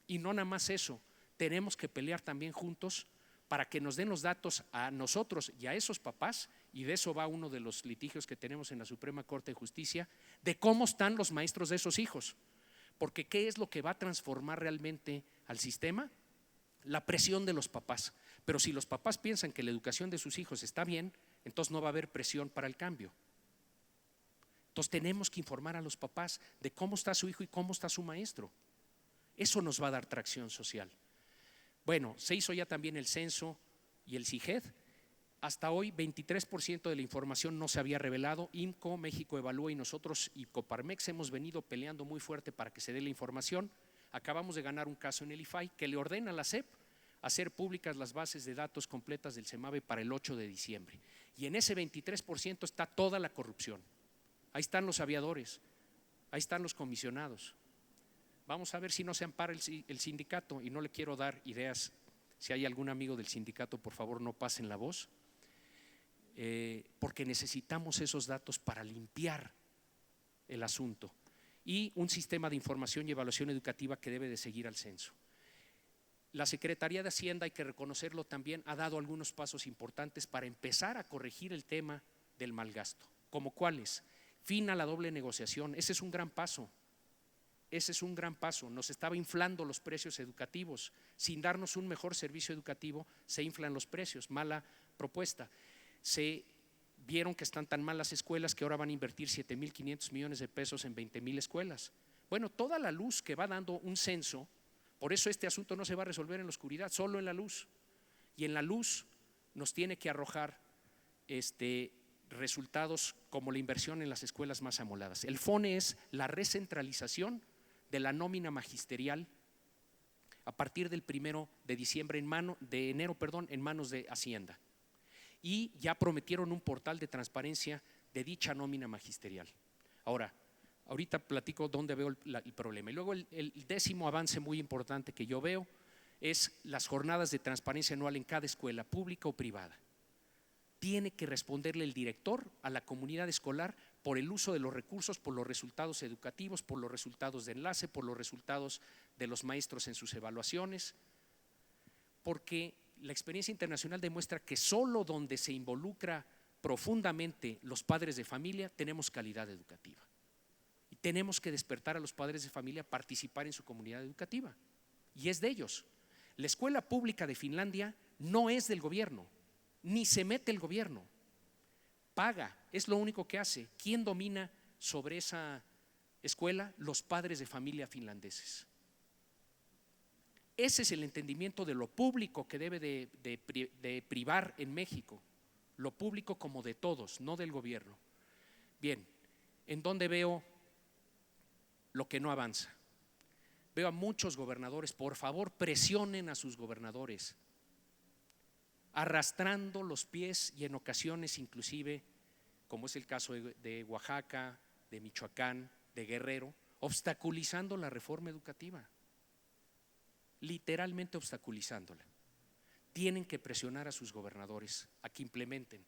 Y no nada más eso, tenemos que pelear también juntos para que nos den los datos a nosotros y a esos papás, y de eso va uno de los litigios que tenemos en la Suprema Corte de Justicia, de cómo están los maestros de esos hijos. Porque ¿qué es lo que va a transformar realmente al sistema? La presión de los papás. Pero si los papás piensan que la educación de sus hijos está bien, entonces no va a haber presión para el cambio. Entonces tenemos que informar a los papás de cómo está su hijo y cómo está su maestro. Eso nos va a dar tracción social. Bueno, se hizo ya también el censo y el CIGED. Hasta hoy 23% de la información no se había revelado. IMCO, México Evalúa y nosotros y Coparmex hemos venido peleando muy fuerte para que se dé la información. Acabamos de ganar un caso en el IFAI que le ordena a la SEP hacer públicas las bases de datos completas del CEMAVE para el 8 de diciembre. Y en ese 23% está toda la corrupción. Ahí están los aviadores, ahí están los comisionados. Vamos a ver si no se ampara el sindicato, y no le quiero dar ideas. Si hay algún amigo del sindicato, por favor no pasen la voz, porque necesitamos esos datos para limpiar el asunto, y un sistema de información y evaluación educativa que debe de seguir al censo. La Secretaría de Hacienda, hay que reconocerlo también, ha dado algunos pasos importantes para empezar a corregir el tema del malgasto. ¿Como cuáles? Fin a la doble negociación. Ese es un gran paso. Ese es un gran paso. Nos estaba inflando los precios educativos. Sin darnos un mejor servicio educativo, se inflan los precios. Mala propuesta. Se vieron que están tan mal las escuelas que ahora van a invertir 7,500 millones de pesos en 20,000 escuelas. Bueno, toda la luz que va dando un censo. Por eso este asunto no se va a resolver en la oscuridad, solo en la luz. Y en la luz nos tiene que arrojar resultados como la inversión en las escuelas más amoladas. El FONE es la recentralización de la nómina magisterial a partir del 1 de enero en manos de Hacienda. Y ya prometieron un portal de transparencia de dicha nómina magisterial. Ahorita platico dónde veo el problema. Y luego el décimo avance muy importante que yo veo es las jornadas de transparencia anual en cada escuela, pública o privada. Tiene que responderle el director a la comunidad escolar por el uso de los recursos, por los resultados educativos, por los resultados de enlace, por los resultados de los maestros en sus evaluaciones, porque la experiencia internacional demuestra que solo donde se involucra profundamente los padres de familia tenemos calidad educativa. Y tenemos que despertar a los padres de familia a participar en su comunidad educativa. Y es de ellos. La escuela pública de Finlandia no es del gobierno, ni se mete el gobierno. Paga, es lo único que hace. ¿Quién domina sobre esa escuela? Los padres de familia finlandeses. Ese es el entendimiento de lo público que debe de privar en México. Lo público como de todos, no del gobierno. Bien, ¿en dónde veo lo que no avanza? Veo a muchos gobernadores, por favor presionen a sus gobernadores, arrastrando los pies y en ocasiones inclusive, como es el caso de Oaxaca, de Michoacán, de Guerrero, obstaculizando la reforma educativa, literalmente obstaculizándola. Tienen que presionar a sus gobernadores a que implementen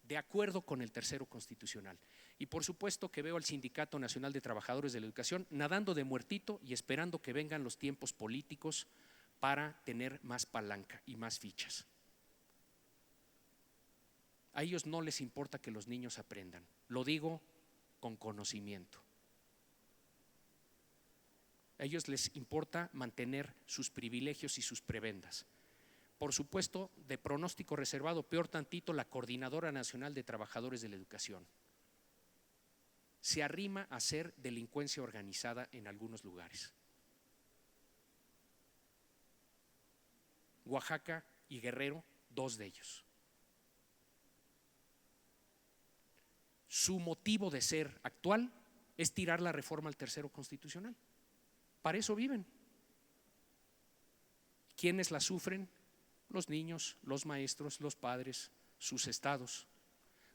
de acuerdo con el tercero constitucional. Y por supuesto que veo al Sindicato Nacional de Trabajadores de la Educación nadando de muertito y esperando que vengan los tiempos políticos para tener más palanca y más fichas. A ellos no les importa que los niños aprendan, lo digo con conocimiento. A ellos les importa mantener sus privilegios y sus prebendas. Por supuesto, de pronóstico reservado, peor tantito, la Coordinadora Nacional de Trabajadores de la Educación. Se arrima a ser delincuencia organizada en algunos lugares. Oaxaca y Guerrero, dos de ellos. Su motivo de ser actual es tirar la reforma al tercero constitucional. Para eso viven. ¿Quiénes la sufren? Los niños, los maestros, los padres, sus estados.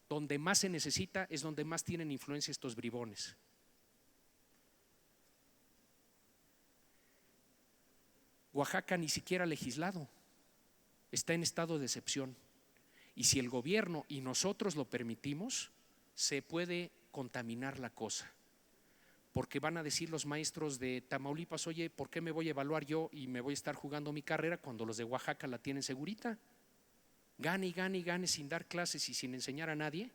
Donde más se necesita es donde más tienen influencia estos bribones. Oaxaca ni siquiera ha legislado, está en estado de excepción. Y si el gobierno y nosotros lo permitimos, se puede contaminar la cosa. Porque van a decir los maestros de Tamaulipas, oye, ¿por qué me voy a evaluar yo y me voy a estar jugando mi carrera cuando los de Oaxaca la tienen segurita? Gane y gane y gane sin dar clases y sin enseñar a nadie.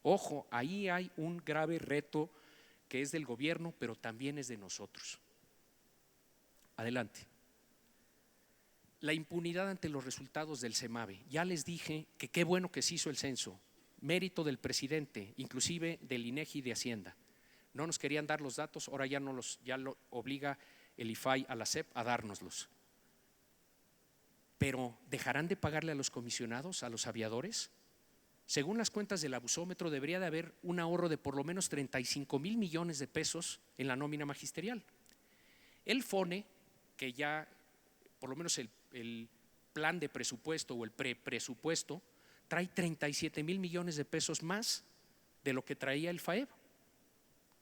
Ojo, ahí hay un grave reto que es del gobierno, pero también es de nosotros. Adelante. La impunidad ante los resultados del CEMAVE. Ya les dije que qué bueno que se hizo el censo, mérito del presidente, inclusive del INEGI y de Hacienda. No nos querían dar los datos, ahora ya lo obliga el IFAI a la SEP a dárnoslos. Pero ¿dejarán de pagarle a los comisionados, a los aviadores? Según las cuentas del abusómetro, debería de haber un ahorro de por lo menos 35,000 millones de pesos en la nómina magisterial. El FONE, que ya por lo menos el plan de presupuesto o el presupuesto, trae 37,000 millones de pesos más de lo que traía el FAEB.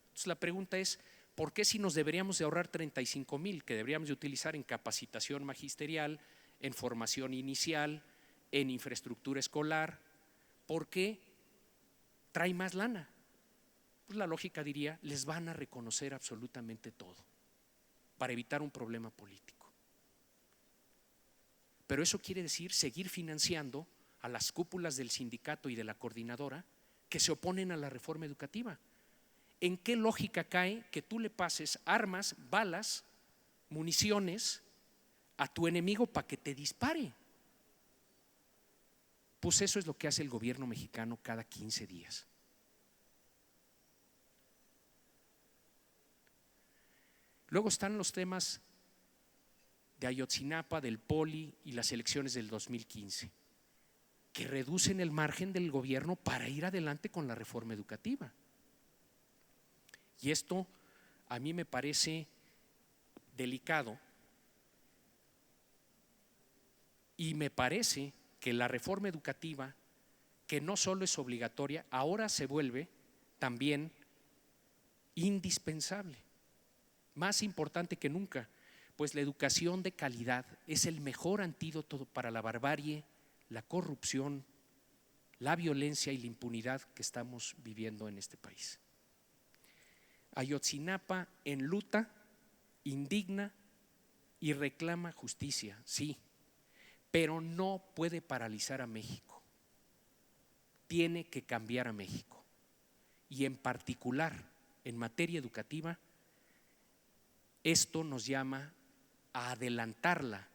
Entonces la pregunta es, ¿por qué si nos deberíamos de ahorrar 35,000 que deberíamos de utilizar en capacitación magisterial, en formación inicial, en infraestructura escolar, por qué trae más lana? Pues la lógica diría, les van a reconocer absolutamente todo para evitar un problema político. Pero eso quiere decir seguir financiando a las cúpulas del sindicato y de la coordinadora que se oponen a la reforma educativa. ¿En qué lógica cae que tú le pases armas, balas, municiones a tu enemigo para que te dispare? Pues eso es lo que hace el gobierno mexicano cada 15 días. Luego están los temas de Ayotzinapa, del Poli y las elecciones del 2015, que reducen el margen del gobierno para ir adelante con la reforma educativa. Y esto a mí me parece delicado y me parece que la reforma educativa, que no solo es obligatoria, ahora se vuelve también indispensable, más importante que nunca, pues la educación de calidad es el mejor antídoto para la barbarie, la corrupción, la violencia y la impunidad que estamos viviendo en este país. Ayotzinapa enluta, indigna y reclama justicia, sí, pero no puede paralizar a México. Tiene que cambiar a México. Y en particular, en materia educativa, esto nos llama a adelantarla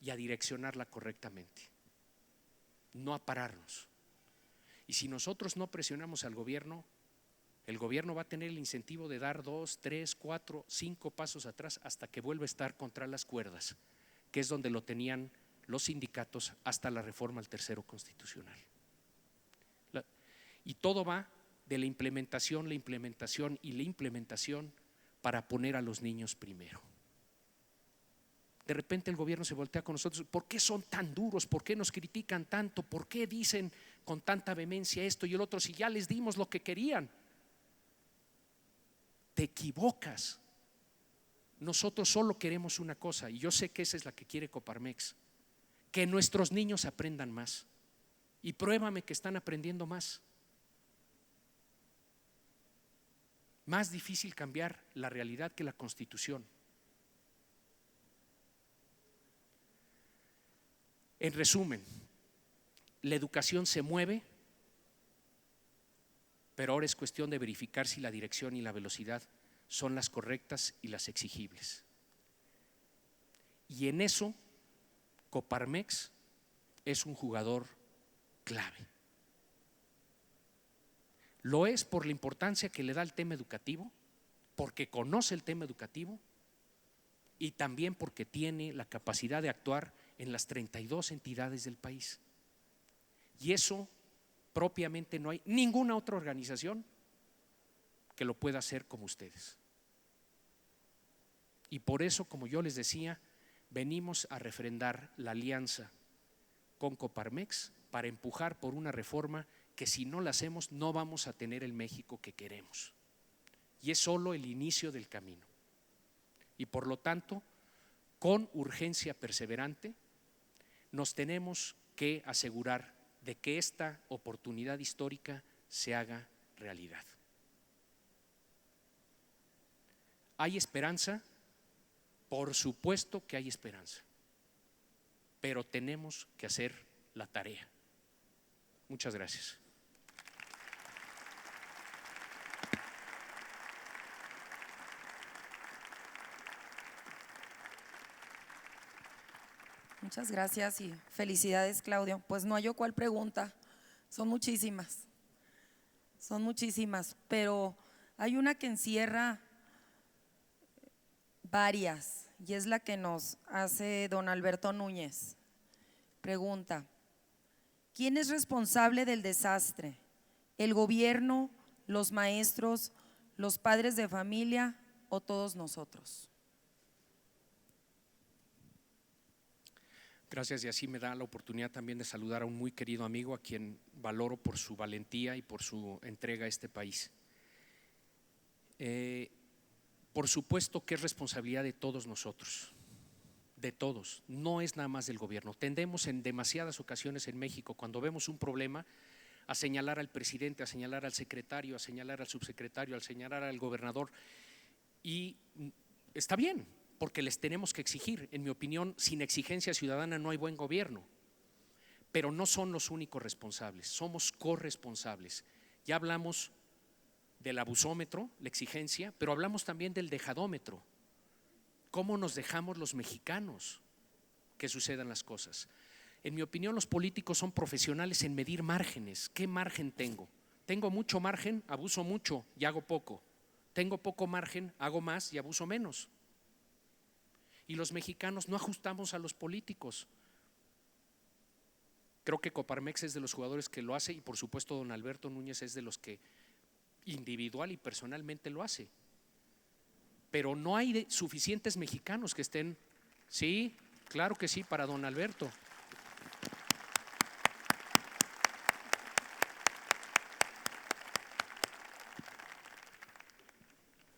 y a direccionarla correctamente, no a pararnos. Y si nosotros no presionamos al gobierno, el gobierno va a tener el incentivo de dar 2, 3, 4, 5 pasos atrás hasta que vuelva a estar contra las cuerdas, que es donde lo tenían los sindicatos hasta la reforma al tercero constitucional. Y todo va de la implementación y la implementación para poner a los niños primero. De repente el gobierno se voltea con nosotros, ¿por qué son tan duros? ¿Por qué nos critican tanto? ¿Por qué dicen con tanta vehemencia esto y el otro si ya les dimos lo que querían? Te equivocas. Nosotros solo queremos una cosa, y yo sé que esa es la que quiere Coparmex, que nuestros niños aprendan más. Y pruébame que están aprendiendo más. Más difícil cambiar la realidad que la Constitución. En resumen, la educación se mueve, pero ahora es cuestión de verificar si la dirección y la velocidad son las correctas y las exigibles. Y en eso, Coparmex es un jugador clave. Lo es por la importancia que le da al tema educativo, porque conoce el tema educativo y también porque tiene la capacidad de actuar en las 32 entidades del país. Y eso propiamente no hay ninguna otra organización que lo pueda hacer como ustedes. Y por eso, como yo les decía, venimos a refrendar la alianza con Coparmex para empujar por una reforma que si no la hacemos no vamos a tener el México que queremos. Y es solo el inicio del camino. Y por lo tanto, con urgencia perseverante, nos tenemos que asegurar de que esta oportunidad histórica se haga realidad. ¿Hay esperanza? Por supuesto que hay esperanza, pero tenemos que hacer la tarea. Muchas gracias. Muchas gracias y felicidades, Claudio. Pues no hallo cuál pregunta, son muchísimas, pero hay una que encierra varias y es la que nos hace don Alberto Núñez. Pregunta: ¿quién es responsable del desastre? ¿El gobierno, los maestros, los padres de familia o todos nosotros? Gracias, y así me da la oportunidad también de saludar a un muy querido amigo a quien valoro por su valentía y por su entrega a este país. Por supuesto que es responsabilidad de todos nosotros, de todos, no es nada más del gobierno. Tendemos en demasiadas ocasiones en México, cuando vemos un problema, a señalar al presidente, a señalar al secretario, a señalar al subsecretario, a señalar al gobernador, y está bien, porque les tenemos que exigir. En mi opinión, sin exigencia ciudadana no hay buen gobierno, pero no son los únicos responsables, somos corresponsables. Ya hablamos del abusómetro, la exigencia, pero hablamos también del dejadómetro. ¿Cómo nos dejamos los mexicanos que sucedan las cosas? En mi opinión, los políticos son profesionales en medir márgenes. ¿Qué margen tengo? Tengo mucho margen, abuso mucho y hago poco. Tengo poco margen, hago más y abuso menos. Y los mexicanos no ajustamos a los políticos. Creo que Coparmex es de los jugadores que lo hace, y por supuesto don Alberto Núñez es de los que individual y personalmente lo hace. Pero no hay suficientes mexicanos que estén. Sí, claro que sí, para don Alberto.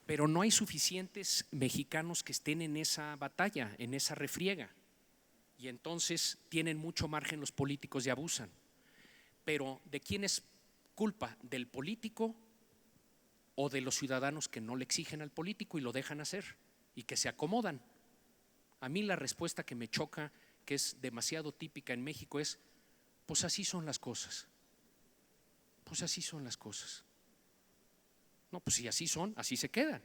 Pero no hay suficientes mexicanos que estén en esa batalla, en esa refriega, y entonces tienen mucho margen los políticos y abusan. Pero ¿de quién es culpa? ¿Del político o de los ciudadanos que no le exigen al político y lo dejan hacer y que se acomodan? A mí la respuesta que me choca, que es demasiado típica en México, es: pues así son las cosas. Pues así son las cosas. No, pues si así son, así se quedan.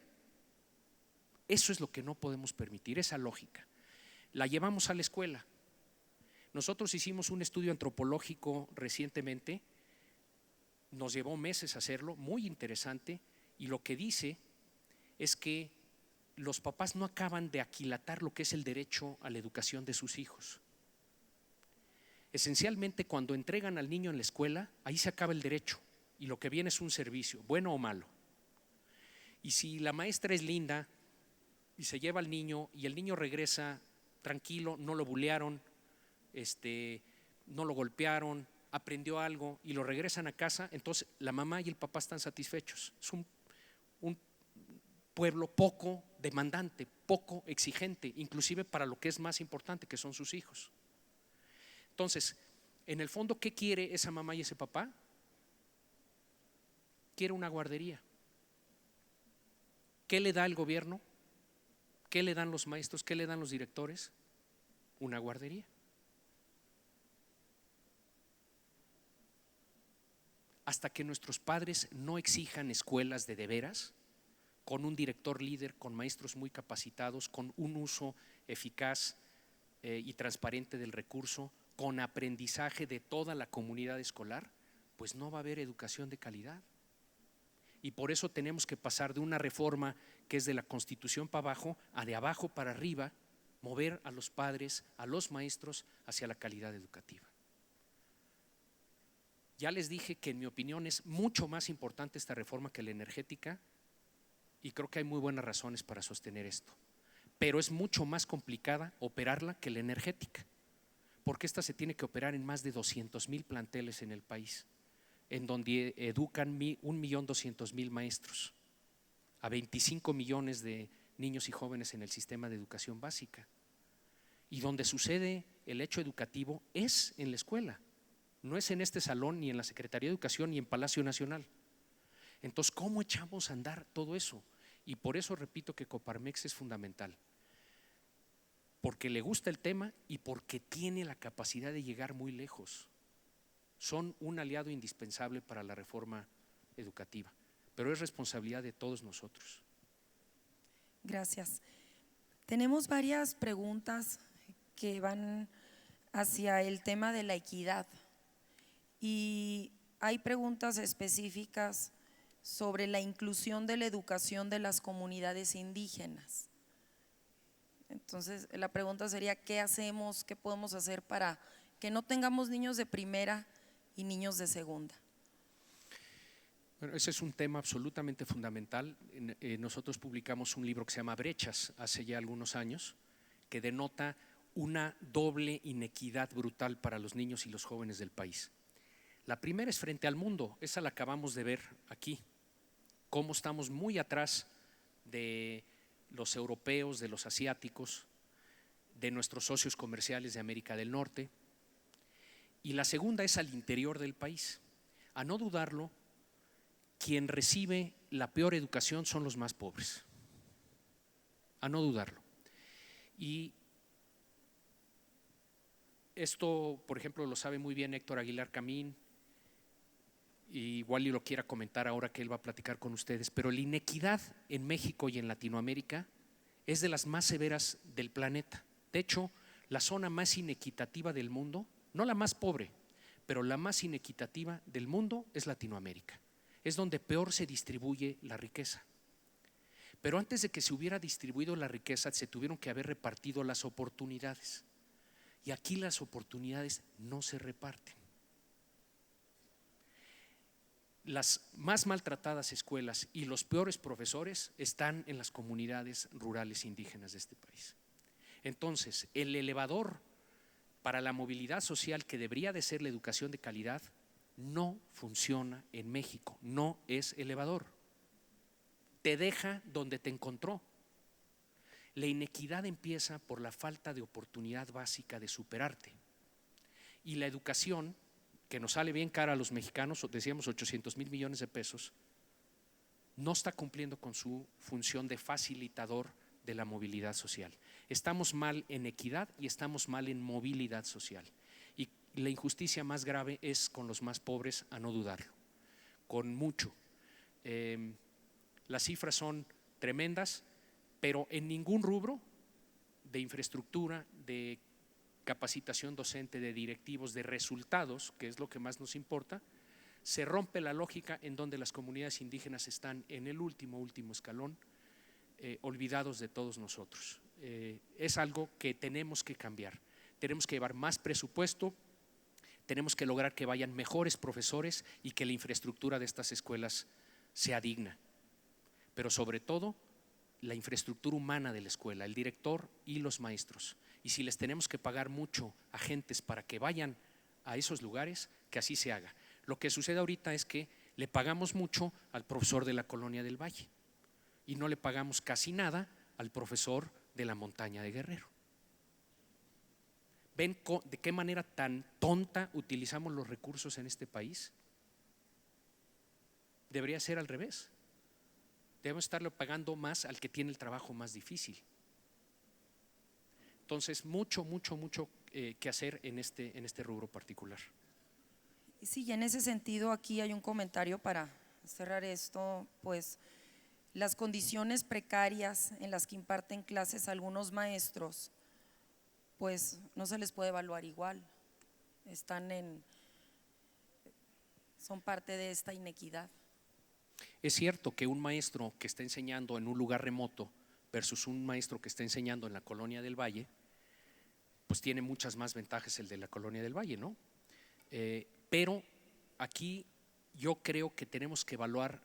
Eso es lo que no podemos permitir, esa lógica. La llevamos a la escuela. Nosotros hicimos un estudio antropológico recientemente, nos llevó meses hacerlo, muy interesante, y lo que dice es que los papás no acaban de aquilatar lo que es el derecho a la educación de sus hijos. Esencialmente, cuando entregan al niño en la escuela, ahí se acaba el derecho y lo que viene es un servicio, bueno o malo. Y si la maestra es linda y se lleva al niño y el niño regresa tranquilo, no lo bulearon, no lo golpearon, aprendió algo y lo regresan a casa, entonces la mamá y el papá están satisfechos. Es un pueblo poco demandante, poco exigente, inclusive para lo que es más importante, que son sus hijos. Entonces, en el fondo, ¿qué quiere esa mamá y ese papá? Quiere una guardería. ¿Qué le da el gobierno? ¿Qué le dan los maestros? ¿Qué le dan los directores? Una guardería. Hasta que nuestros padres no exijan escuelas de veras, con un director líder, con maestros muy capacitados, con un uso eficaz y transparente del recurso, con aprendizaje de toda la comunidad escolar, pues no va a haber educación de calidad. Y por eso tenemos que pasar de una reforma que es de la Constitución para abajo a de abajo para arriba, mover a los padres, a los maestros hacia la calidad educativa. Ya les dije que en mi opinión es mucho más importante esta reforma que la energética, y creo que hay muy buenas razones para sostener esto, pero es mucho más complicada operarla que la energética, porque esta se tiene que operar en más de 200,000 planteles en el país, en donde educan 1,200,000 maestros, a 25 millones de niños y jóvenes en el sistema de educación básica, y donde sucede el hecho educativo es en la escuela, no es en este salón, ni en la Secretaría de Educación, ni en Palacio Nacional. Entonces, ¿cómo echamos a andar todo eso? Y por eso repito que Coparmex es fundamental, porque le gusta el tema y porque tiene la capacidad de llegar muy lejos. Son un aliado indispensable para la reforma educativa, pero es responsabilidad de todos nosotros. Gracias. Tenemos varias preguntas que van hacia el tema de la equidad y hay preguntas específicas sobre la inclusión de la educación de las comunidades indígenas. Entonces, la pregunta sería, ¿qué hacemos, qué podemos hacer para que no tengamos niños de primera y niños de segunda? Bueno, ese es un tema absolutamente fundamental. Nosotros publicamos un libro que se llama Brechas hace ya algunos años, que denota una doble inequidad brutal para los niños y los jóvenes del país. La primera es frente al mundo, esa la acabamos de ver aquí, cómo estamos muy atrás de los europeos, de los asiáticos, de nuestros socios comerciales de América del Norte. Y la segunda es al interior del país. A no dudarlo, quien recibe la peor educación son los más pobres. A no dudarlo. Y esto, por ejemplo, lo sabe muy bien Héctor Aguilar Camín, y igual y lo quiera comentar ahora que él va a platicar con ustedes, pero la inequidad en México y en Latinoamérica es de las más severas del planeta. De hecho, la zona más inequitativa del mundo, no la más pobre, pero la más inequitativa del mundo es Latinoamérica. Es donde peor se distribuye la riqueza. Pero antes de que se hubiera distribuido la riqueza, se tuvieron que haber repartido las oportunidades. Y aquí las oportunidades no se reparten. Las más maltratadas escuelas y los peores profesores están en las comunidades rurales indígenas de este país. Entonces, el elevador para la movilidad social, que debería de ser la educación de calidad, no funciona en México, no es elevador. Te deja donde te encontró. La inequidad empieza por la falta de oportunidad básica de superarte. Y la educación, que nos sale bien cara a los mexicanos, decíamos 800,000 millones de pesos, no está cumpliendo con su función de facilitador de la movilidad social. Estamos mal en equidad y estamos mal en movilidad social. Y la injusticia más grave es con los más pobres, a no dudarlo, con mucho. Las cifras son tremendas, pero en ningún rubro de infraestructura, de capacitación docente, de directivos, de resultados, que es lo que más nos importa, se rompe la lógica en donde las comunidades indígenas están en el último escalón, olvidados de todos nosotros. Es algo que tenemos que cambiar. Tenemos que llevar más presupuesto, tenemos que lograr que vayan mejores profesores y que la infraestructura de estas escuelas sea digna. Pero sobre todo, la infraestructura humana de la escuela, el director y los maestros. Y si les tenemos que pagar mucho a gentes para que vayan a esos lugares, que así se haga. Lo que sucede ahorita es que le pagamos mucho al profesor de la Colonia del Valle y no le pagamos casi nada al profesor de la Montaña de Guerrero. ¿Ven de qué manera tan tonta utilizamos los recursos en este país? Debería ser al revés. Debemos estarle pagando más al que tiene el trabajo más difícil. Entonces, mucho que hacer en este rubro particular. Sí, y en ese sentido aquí hay un comentario para cerrar esto, pues las condiciones precarias en las que imparten clases algunos maestros, pues no se les puede evaluar igual, son parte de esta inequidad. Es cierto que un maestro que está enseñando en un lugar remoto versus un maestro que está enseñando en la Colonia del Valle, pues tiene muchas más ventajas el de la Colonia del Valle, ¿no? Pero aquí yo creo que tenemos que evaluar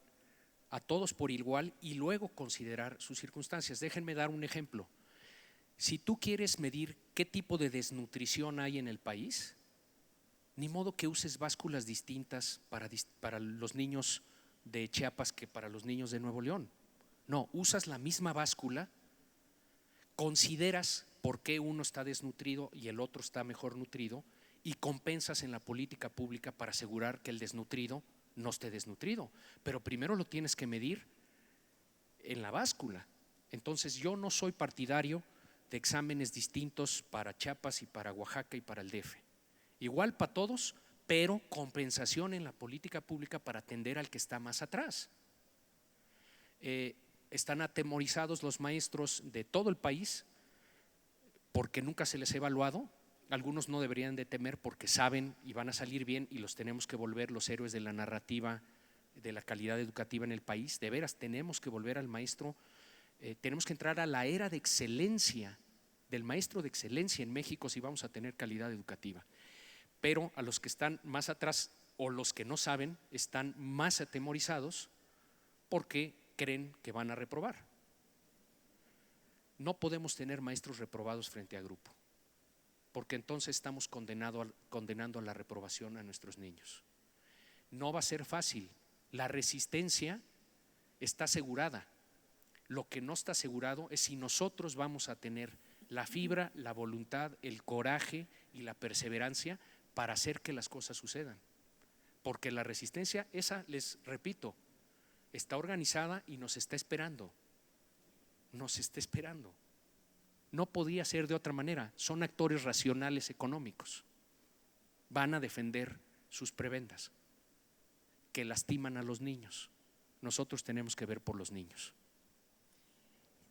a todos por igual y luego considerar sus circunstancias. Déjenme dar un ejemplo. Si tú quieres medir qué tipo de desnutrición hay en el país, ni modo que uses básculas distintas para los niños de Chiapas que para los niños de Nuevo León. No, usas la misma báscula, consideras por qué uno está desnutrido y el otro está mejor nutrido y compensas en la política pública para asegurar que el desnutrido no esté desnutrido. Pero primero lo tienes que medir en la báscula. Entonces yo no soy partidario de exámenes distintos para Chiapas y para Oaxaca y para el DF. Igual para todos, pero compensación en la política pública para atender al que está más atrás. Están atemorizados los maestros de todo el país porque nunca se les ha evaluado. algunos no deberían de temer porque saben y van a salir bien y los tenemos que volver los héroes de la narrativa de la calidad educativa en el país. De veras, tenemos que volver al maestro, tenemos que entrar a la era de excelencia, del maestro de excelencia en México si vamos a tener calidad educativa. Pero a los que están más atrás o los que no saben están más atemorizados porque creen que van a reprobar. No podemos tener maestros reprobados frente a grupo, porque entonces estamos condenando a la reprobación a nuestros niños. No va a ser fácil. La resistencia está asegurada. Lo que no está asegurado es si nosotros vamos a tener la fibra, la voluntad, el coraje y la perseverancia para hacer que las cosas sucedan. Porque la resistencia, esa, les repito, está organizada y nos está esperando. Nos está esperando. No podía ser de otra manera. Son actores racionales económicos. Van a defender sus prebendas que lastiman a los niños. Nosotros tenemos que ver por los niños.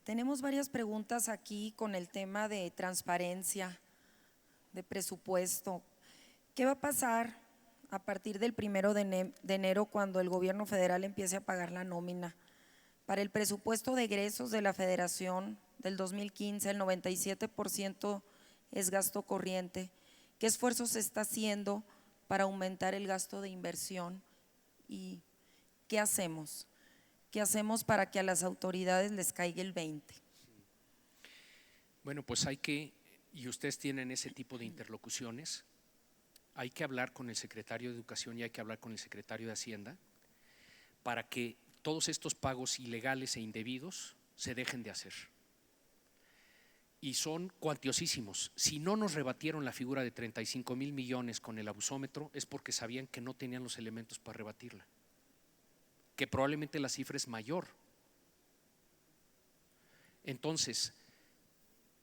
Tenemos varias preguntas aquí con el tema de transparencia, de presupuesto. ¿Qué va a pasar a partir del 1 de enero cuando el gobierno federal empiece a pagar la nómina? Para el presupuesto de egresos de la Federación del 2015, el 97% es gasto corriente. ¿Qué esfuerzo se está haciendo para aumentar el gasto de inversión? ¿Y qué hacemos? ¿Qué hacemos para que a las autoridades les caiga el 20? Bueno, pues hay que, y ustedes tienen ese tipo de interlocuciones, hay que hablar con el secretario de Educación y hay que hablar con el secretario de Hacienda para que todos estos pagos ilegales e indebidos se dejen de hacer. Y son cuantiosísimos. Si no nos rebatieron la figura de 35,000 millones con el abusómetro es porque sabían que no tenían los elementos para rebatirla, que probablemente la cifra es mayor. Entonces,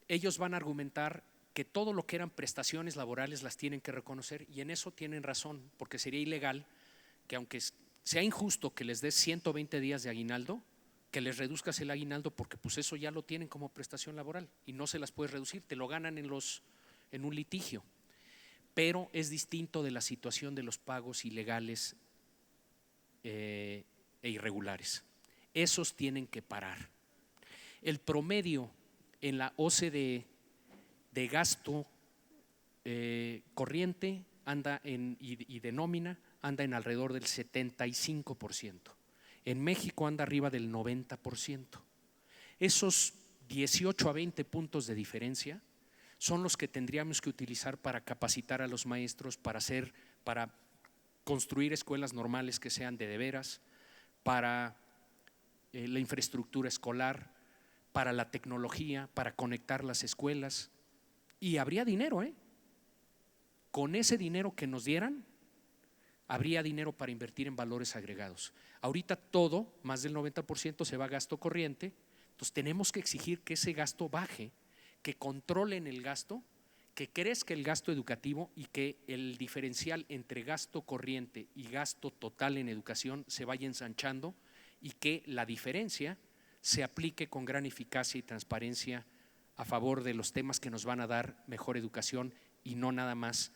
ellos van a argumentar que todo lo que eran prestaciones laborales las tienen que reconocer, y en eso tienen razón, porque sería ilegal que, aunque sea injusto que les des 120 días de aguinaldo, que les reduzcas el aguinaldo, porque pues eso ya lo tienen como prestación laboral y no se las puedes reducir, te lo ganan en un litigio. Pero es distinto de la situación de los pagos ilegales e irregulares. Esos tienen que parar. El promedio en la OCDE de gasto corriente anda y de nómina anda en alrededor del 75%. En México anda arriba del 90%. Esos 18 a 20 puntos de diferencia son los que tendríamos que utilizar para capacitar a los maestros, para construir escuelas normales que sean de veras, para la infraestructura escolar, para la tecnología, para conectar las escuelas. Y habría dinero, con ese dinero que nos dieran, habría dinero para invertir en valores agregados. Ahorita todo, más del 90% se va a gasto corriente, entonces tenemos que exigir que ese gasto baje, que controlen el gasto, que crezca el gasto educativo y que el diferencial entre gasto corriente y gasto total en educación se vaya ensanchando y que la diferencia se aplique con gran eficacia y transparencia a favor de los temas que nos van a dar mejor educación y no nada más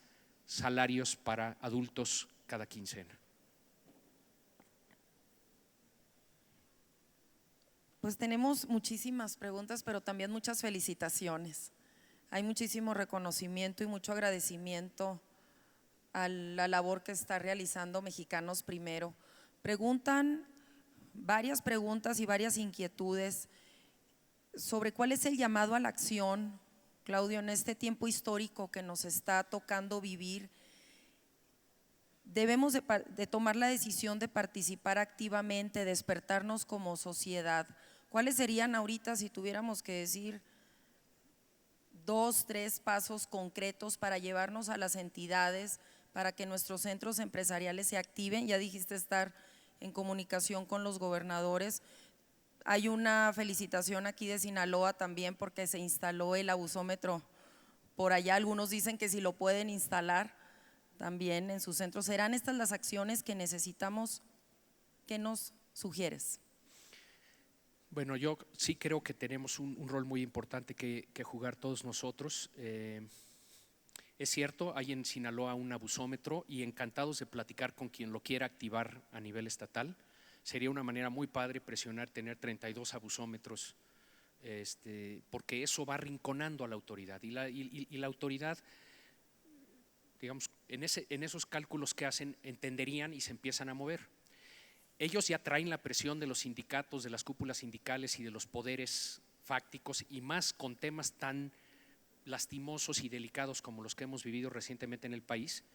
salarios para adultos cada quincena. Pues tenemos muchísimas preguntas, pero también muchas felicitaciones. Hay muchísimo reconocimiento y mucho agradecimiento a la labor que está realizando Mexicanos Primero. Preguntan varias preguntas y varias inquietudes sobre cuál es el llamado a la acción, Claudio, en este tiempo histórico que nos está tocando vivir. Debemos de tomar la decisión de participar activamente, despertarnos como sociedad. ¿Cuáles serían ahorita, si tuviéramos que decir 2, 3 pasos concretos para llevarnos a las entidades, para que nuestros centros empresariales se activen? Ya dijiste estar en comunicación con los gobernadores. Hay una felicitación aquí de Sinaloa también porque se instaló el abusómetro por allá. Algunos dicen que si lo pueden instalar también en sus centros. ¿Serán estas las acciones que necesitamos? ¿Qué nos sugieres? Bueno, yo sí creo que tenemos un rol muy importante que jugar todos nosotros. El Es cierto, hay en Sinaloa un abusómetro y encantados de platicar con quien lo quiera activar a nivel estatal. Sería una manera muy padre presionar, tener 32 abusómetros, porque eso va arrinconando a la autoridad y la autoridad, digamos, en esos cálculos que hacen entenderían y se empiezan a mover. Ellos ya traen la presión de los sindicatos, de las cúpulas sindicales y de los poderes fácticos, y más con temas tan lastimosos y delicados como los que hemos vivido recientemente en el país.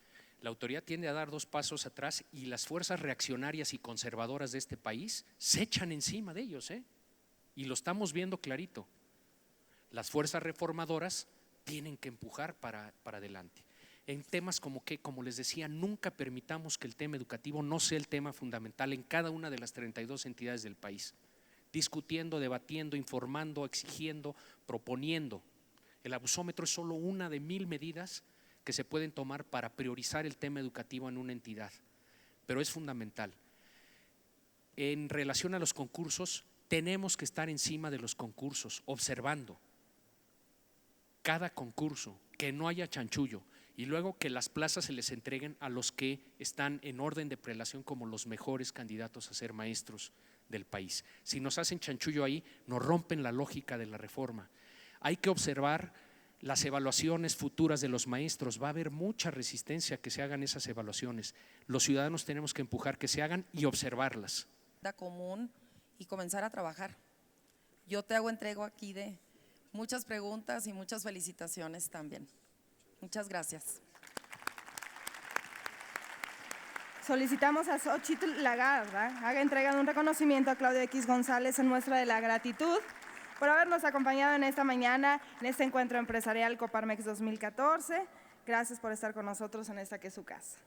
La autoridad tiende a dar 2 pasos atrás y las fuerzas reaccionarias y conservadoras de este país se echan encima de ellos, y lo estamos viendo clarito. Las fuerzas reformadoras tienen que empujar para adelante. En temas como les decía, nunca permitamos que el tema educativo no sea el tema fundamental en cada una de las 32 entidades del país. Discutiendo, debatiendo, informando, exigiendo, proponiendo. El abusómetro es solo una de 1000 medidas que se pueden tomar para priorizar el tema educativo en una entidad, pero es fundamental. En relación a los concursos, tenemos que estar encima de los concursos, observando cada concurso, que no haya chanchullo, y luego que las plazas se les entreguen a los que están en orden de prelación como los mejores candidatos a ser maestros del país. Si nos hacen chanchullo ahí, nos rompen la lógica de la reforma. Hay que observar las evaluaciones futuras de los maestros. Va a haber mucha resistencia a que se hagan esas evaluaciones. Los ciudadanos tenemos que empujar que se hagan y observarlas. Común y comenzar a trabajar. Yo te hago entrego aquí de muchas preguntas y muchas felicitaciones también. Muchas gracias. Solicitamos a Xochitl Lagarda haga entrega de un reconocimiento a Claudio X González en muestra de la gratitud por habernos acompañado en esta mañana en este encuentro empresarial Coparmex 2014. Gracias por estar con nosotros en esta que es su casa.